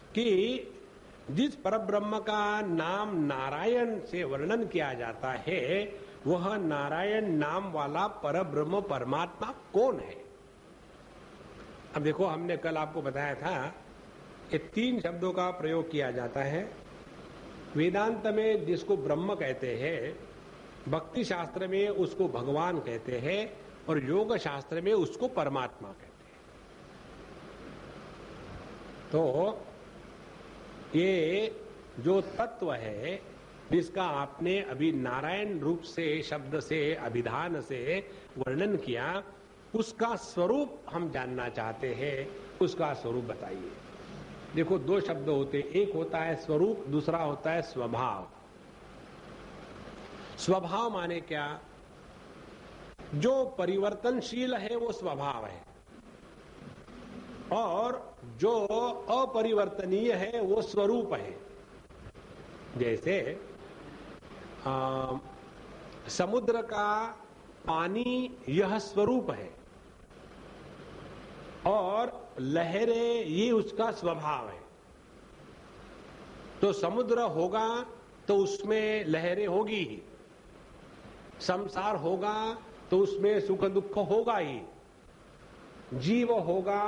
कि जिस परब्रह्म का नाम नारायण से वर्णन किया जाता है, वह नारायण नाम वाला परब्रह्म परमात्मा कौन है? अब देखो, हमने कल आपको बताया था कि 3 शब्दों का प्रयोग किया जाता है। वेदांत में जिसको ब्रह्म कहते हैं, भक्ति शास्त्र में उसको भगवान कहते हैं, और योग शास्त्र में उसको परमात्मा कहते हैं। तो ये जो तत्व है जिसका आपने अभी नारायण रूप से, शब्द से, अभिधान से वर्णन किया, उसका स्वरूप हम जानना चाहते हैं, उसका स्वरूप बताइए। देखो, दो शब्द होते, एक होता है स्वरूप, दूसरा होता है स्वभाव। स्वभाव माने क्या? जो परिवर्तनशील है वो स्वभाव है, और जो अपरिवर्तनीय है वो स्वरूप है। जैसे समुद्र का पानी यह स्वरूप है, और लहरें ये उसका स्वभाव है। तो समुद्र होगा तो उसमें लहरें होगी ही, संसार होगा तो उसमें सुख दुख होगा ही, जीव होगा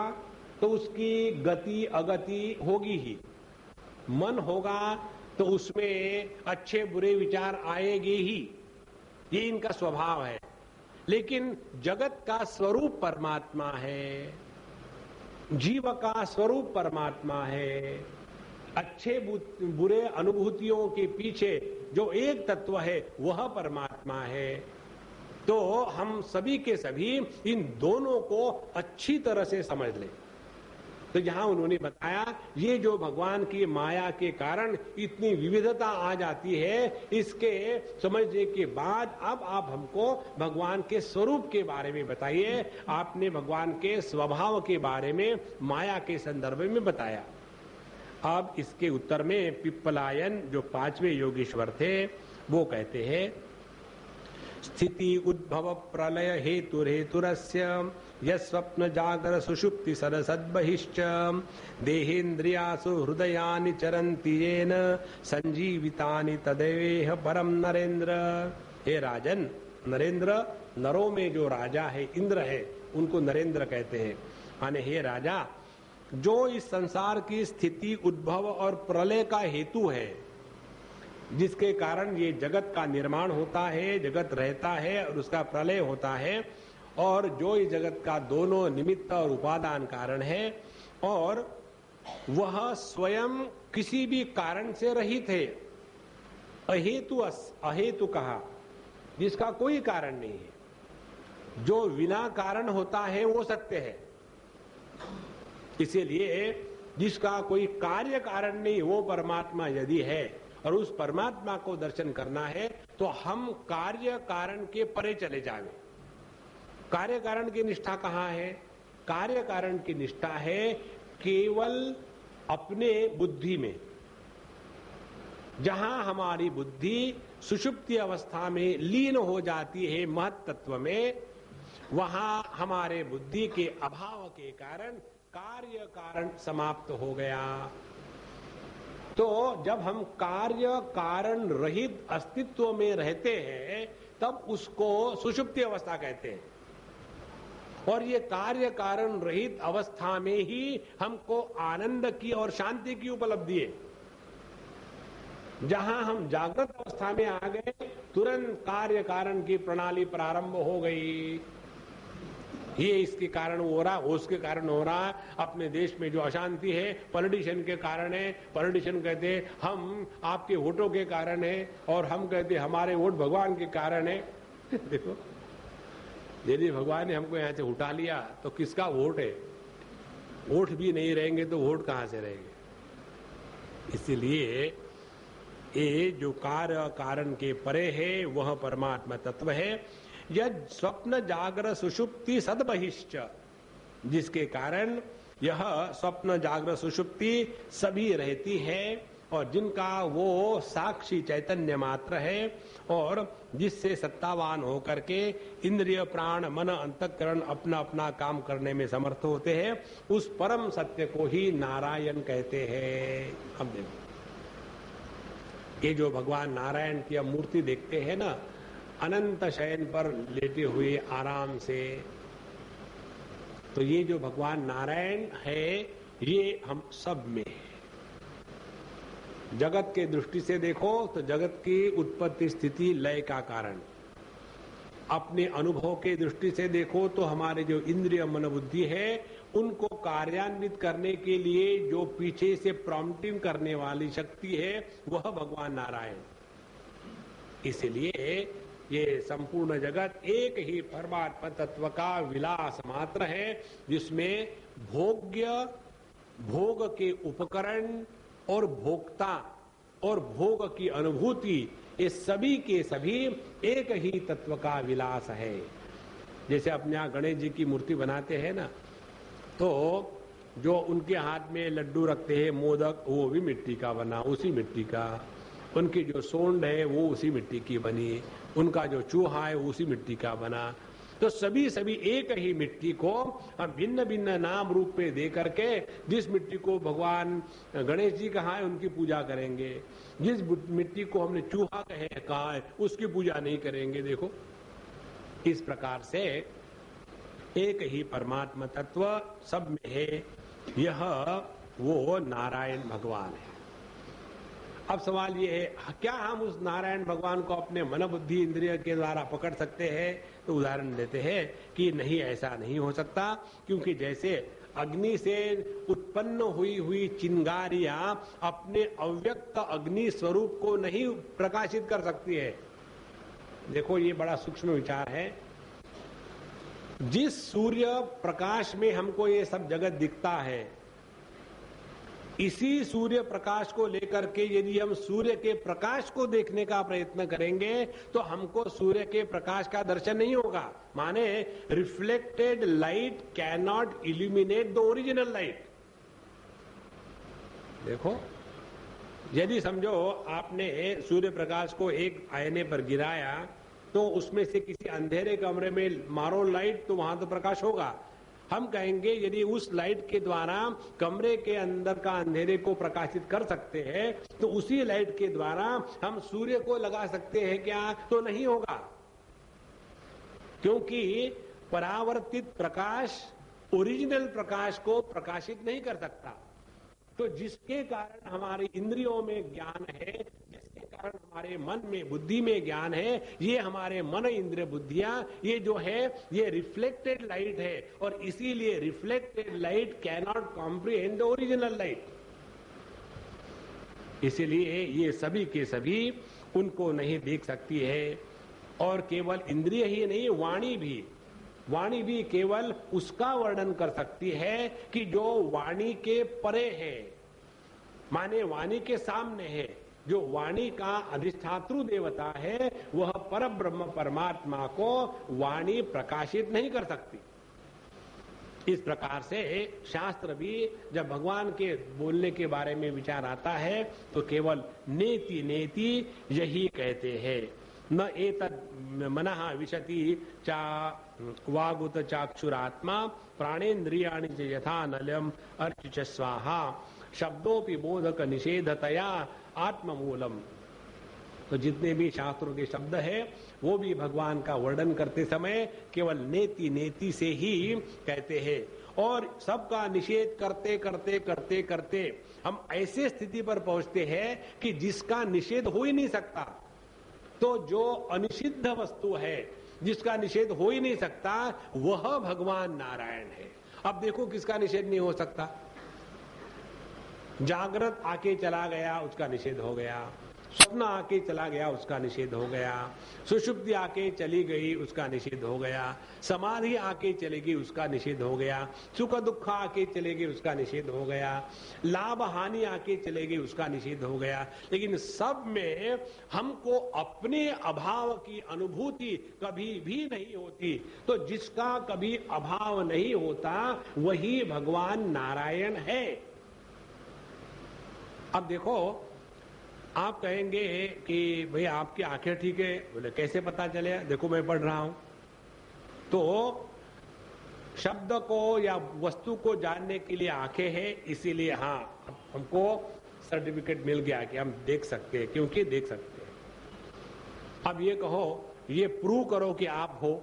तो उसकी गति अगति होगी ही, मन होगा तो उसमें अच्छे बुरे विचार आएंगे ही। ये इनका स्वभाव है। लेकिन जगत का स्वरूप परमात्मा है, जीव का स्वरूप परमात्मा है। अच्छे बुरे अनुभूतियों के पीछे जो एक तत्व है वह परमात्मा है। तो हम सभी के सभी इन दोनों को अच्छी तरह से समझ लें। तो यहां उन्होंने बताया, ये जो भगवान की माया के कारण इतनी विविधता आ जाती है, इसके समझने के बाद अब आप हमको भगवान के स्वरूप के बारे में बताइए। आपने भगवान के स्वभाव के बारे में माया के संदर्भ में बताया। अब इसके उत्तर में पिप्पलायन जो 5वें योगीश्वर थे वो कहते हैं, स्थिति उद्भव प्रलय हेतुरेतुरस्य यस्वप्न जागर सुषुप्ति सरसद्बहिश्च देहेन्द्रियासु हृदयानि चरन्ति येन संजीवितानि तदेवेह परम नरेंद्र। हे राजन, नरेंद्र, नरों में जो राजा है, इंद्र है, उनको नरेंद्र कहते हैं। माने हे राजा, जो इस संसार की स्थिति उद्भव और प्रलय का हेतु है, जिसके कारण ये जगत का निर्माण होता है, जगत रहता है और उसका प्रलय होता है, और जो इस जगत का दोनों निमित्त और उपादान कारण है, और वह स्वयं किसी भी कारण से रहित है। अहेतु कहा, जिसका कोई कारण नहीं है। जो बिना कारण होता है वो सत्य है। इसीलिए जिसका कोई कार्य कारण नहीं वो परमात्मा यदि है, और उस परमात्मा को दर्शन करना है तो हम कार्य कारण के परे चले जाएंगे। कार्य कारण की निष्ठा कहां है? कार्य कारण की निष्ठा है केवल अपने बुद्धि में। जहां हमारी बुद्धि सुषुप्ति अवस्था में लीन हो जाती है महत् तत्व में, वहां हमारे बुद्धि के अभाव के कारण कार्य कारण समाप्त हो गया। तो जब हम कार्य कारण रहित अस्तित्व में रहते हैं तब उसको सुषुप्ति अवस्था कहते हैं। और ये कार्य कारण रहित अवस्था में ही हमको आनंद की और शांति की उपलब्धि है। जहां हम जागृत अवस्था में आ गए, तुरंत कार्य कारण की प्रणाली प्रारंभ हो गई। ये इसके कारण हो रहा, उसके कारण हो रहा। अपने देश में जो अशांति है पॉलिटिशियन के कारण है। पॉलिटिशियन कहते हैं हम आपके वोटों के कारण है, और हम कहते हैं हमारे वोट भगवान के कारण है। देखो, यदि भगवान ने हमको यहां से उठा लिया तो किसका वोट है? वोट भी नहीं रहेंगे तो वोट कहां से रहेंगे? इसीलिए ये जो कार्य कारण के परे है वह परमात्मा तत्व है। यह स्वप्न जागर सुषुप्ति सद्बहिश्च, जिसके कारण यह स्वप्न जागर सुषुप्ति सभी रहती है, और जिनका वो साक्षी चैतन्य मात्र है, और जिससे सत्तावान होकर के इंद्रिय प्राण मन अंतःकरण अपना अपना काम करने में समर्थ होते हैं, उस परम सत्य को ही नारायण कहते हैं। अब देखो, ये जो भगवान नारायण की मूर्ति देखते हैं ना, अनंत शयन पर लेटे हुए आराम से, तो ये जो भगवान नारायण है ये हम सब में है। जगत के दृष्टि से देखो तो जगत की उत्पत्ति स्थिति लय का कारण। अपने अनुभव के दृष्टि से देखो तो हमारे जो इंद्रिय मन बुद्धि है उनको कार्यान्वित करने के लिए जो पीछे से प्रॉम्प्टिंग करने वाली शक्ति है वह भगवान नारायण। इसलिए ये संपूर्ण जगत एक ही परमात्मा तत्व का विलास मात्र है, जिसमें भोग्य, भोग के उपकरण और भोक्ता और भोग की अनुभूति, ये सभी के सभी एक ही तत्व का विलास है। जैसे अपने यहाँ गणेश जी की मूर्ति बनाते हैं ना, तो जो उनके हाथ में लड्डू रखते हैं, मोदक, वो भी मिट्टी का बना, उसी मिट्टी का। उनकी जो सोंड है वो उसी मिट्टी की बनी, उनका जो चूहा है उसी मिट्टी का बना। तो सभी एक ही मिट्टी को हम भिन्न भिन्न नाम रूप पे दे करके जिस मिट्टी को भगवान गणेश जी कहा है उनकी पूजा करेंगे, जिस मिट्टी को हमने चूहा कहा है उसकी पूजा नहीं करेंगे। देखो, इस प्रकार से एक ही परमात्मा तत्व सब में है, यह वो नारायण भगवान है। अब सवाल ये है, क्या हम उस नारायण भगवान को अपने मन बुद्धि इंद्रिय के द्वारा पकड़ सकते हैं? तो उदाहरण देते हैं कि नहीं, ऐसा नहीं हो सकता, क्योंकि जैसे अग्नि से उत्पन्न हुई चिंगारियां अपने अव्यक्त अग्नि स्वरूप को नहीं प्रकाशित कर सकती है। देखो, ये बड़ा सूक्ष्म विचार है। जिस सूर्य प्रकाश में हमको ये सब जगत दिखता है, इसी सूर्य प्रकाश को लेकर के यदि हम सूर्य के प्रकाश को देखने का प्रयत्न करेंगे तो हमको सूर्य के प्रकाश का दर्शन नहीं होगा। माने reflected light can not illuminate the original light. देखो, यदि समझो आपने सूर्य प्रकाश को एक आईने पर गिराया, तो उसमें से किसी अंधेरे कमरे में मारो लाइट, तो वहां तो प्रकाश होगा। हम कहेंगे यदि उस लाइट के द्वारा कमरे के अंदर का अंधेरे को प्रकाशित कर सकते हैं, तो उसी लाइट के द्वारा हम सूर्य को लगा सकते हैं क्या? तो नहीं होगा, क्योंकि परावर्तित प्रकाश ओरिजिनल प्रकाश को प्रकाशित नहीं कर सकता। तो जिसके कारण हमारे इंद्रियों में ज्ञान है, जिसके कारण हमारे मन में बुद्धि में ज्ञान है, ये हमारे मन इंद्रिय बुद्धियां, ये जो है ये रिफ्लेक्टेड लाइट है, और इसीलिए reflected light can not comprehend the original light. इसीलिए ये सभी के सभी उनको नहीं देख सकती है। और केवल इंद्रिय ही नहीं, वाणी भी केवल उसका वर्णन कर सकती है कि जो वाणी के परे है, माने वाणी के सामने है। जो वाणी का अधिष्ठातृ देवता है, वह परब्रह्म परमात्मा को वाणी प्रकाशित नहीं कर सकती। इस प्रकार से शास्त्र भी जब भगवान के बोलने के बारे में विचार आता है तो केवल नेति नेति यही कहते हैं। न एतद् मनः विशति चा वागुत चाक्षुरात्मा प्राणेन्द्रियाणि च यथा नलम अर्च स्वाहा शब्दोपि बोधक निषेधतया आत्ममूलम। तो जितने भी शास्त्रों के शब्द है वो भी भगवान का वर्णन करते समय केवल नेति नेति से ही कहते हैं, और सबका निषेध करते करते करते करते हम ऐसे स्थिति पर पहुंचते हैं कि जिसका निषेध हो ही नहीं सकता। तो जो अनिषिद्ध वस्तु है, जिसका निषेध हो ही नहीं सकता, वह भगवान नारायण है। अब देखो किसका निषेध नहीं हो सकता? जागृत आके चला गया, उसका निषेध हो गया। स्वप्न आके चला गया, उसका निषेध हो गया। सुषुप्ति आके चली गई, उसका निषेध हो गया। समाधि आके चलेगी, उसका निषेध हो गया। सुख दुख आके चलेगी, उसका निषेध हो गया। लाभ हानि आके चलेगी, उसका निषेध हो गया। लेकिन सब में हमको अपने अभाव की अनुभूति कभी भी नहीं होती। तो जिसका कभी अभाव नहीं होता वही भगवान नारायण है। अब देखो, आप कहेंगे कि भाई आपकी आंखें ठीक है, बोले कैसे पता चले? देखो मैं पढ़ रहा हूं। तो शब्द को या वस्तु को जानने के लिए आंखें हैं, इसीलिए हाँ हमको सर्टिफिकेट मिल गया कि हम देख सकते हैं, क्योंकि देख सकते हैं। अब ये कहो, ये प्रूव करो कि आप हो।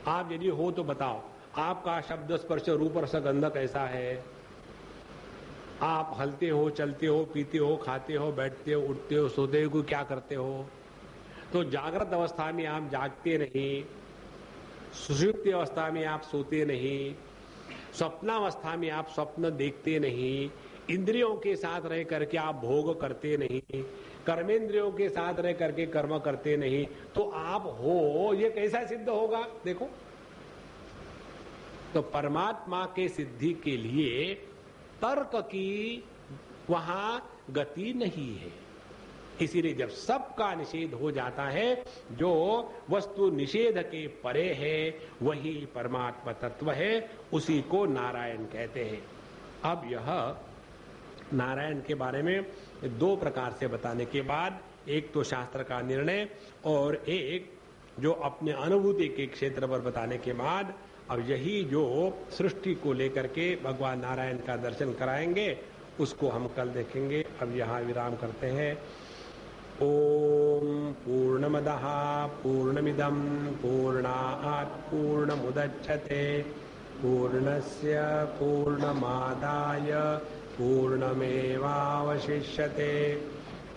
आप यदि हो तो बताओ, आपका शब्द स्पर्श रूप रस गंध कैसा है? आप हलते हो, चलते हो, पीते हो, खाते हो, बैठते हो, उठते हो, सोते हो, क्या करते हो? तो जागृत अवस्था में आप जागते नहीं, सुषुप्ति अवस्था में आप सोते नहीं, स्वप्नावस्था में आप स्वप्न देखते नहीं। इंद्रियों के साथ रह करके आप भोग करते नहीं, कर्मेंद्रियों के साथ रह करके कर्म करते नहीं, तो आप हो ये कैसा सिद्ध होगा? देखो, तो परमात्मा के सिद्धि के लिए तर्क की वहां गति नहीं है। इसीलिए जब सबका निषेध हो जाता है, जो वस्तु निषेध के परे है वही परमात्मा तत्व है, उसी को नारायण कहते हैं। अब यह नारायण के बारे में दो प्रकार से बताने के बाद, एक तो शास्त्र का निर्णय और एक जो अपने अनुभूति के क्षेत्र पर बताने के बाद, अब यही जो सृष्टि को लेकर के भगवान नारायण का दर्शन कराएंगे उसको हम कल देखेंगे। अब यहाँ विराम करते हैं। ओम पूर्णमदः पूर्णमिदं पूर्णात् पूर्णमुदच्यते पूर्णस्य पूर्णमादाय पूर्णमेवावशिष्यते।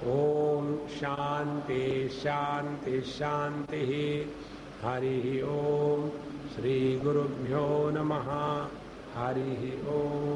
ओम शांति शांति शांति। हरि ओम। श्री गुरुभ्यो नमः। हरि ओम।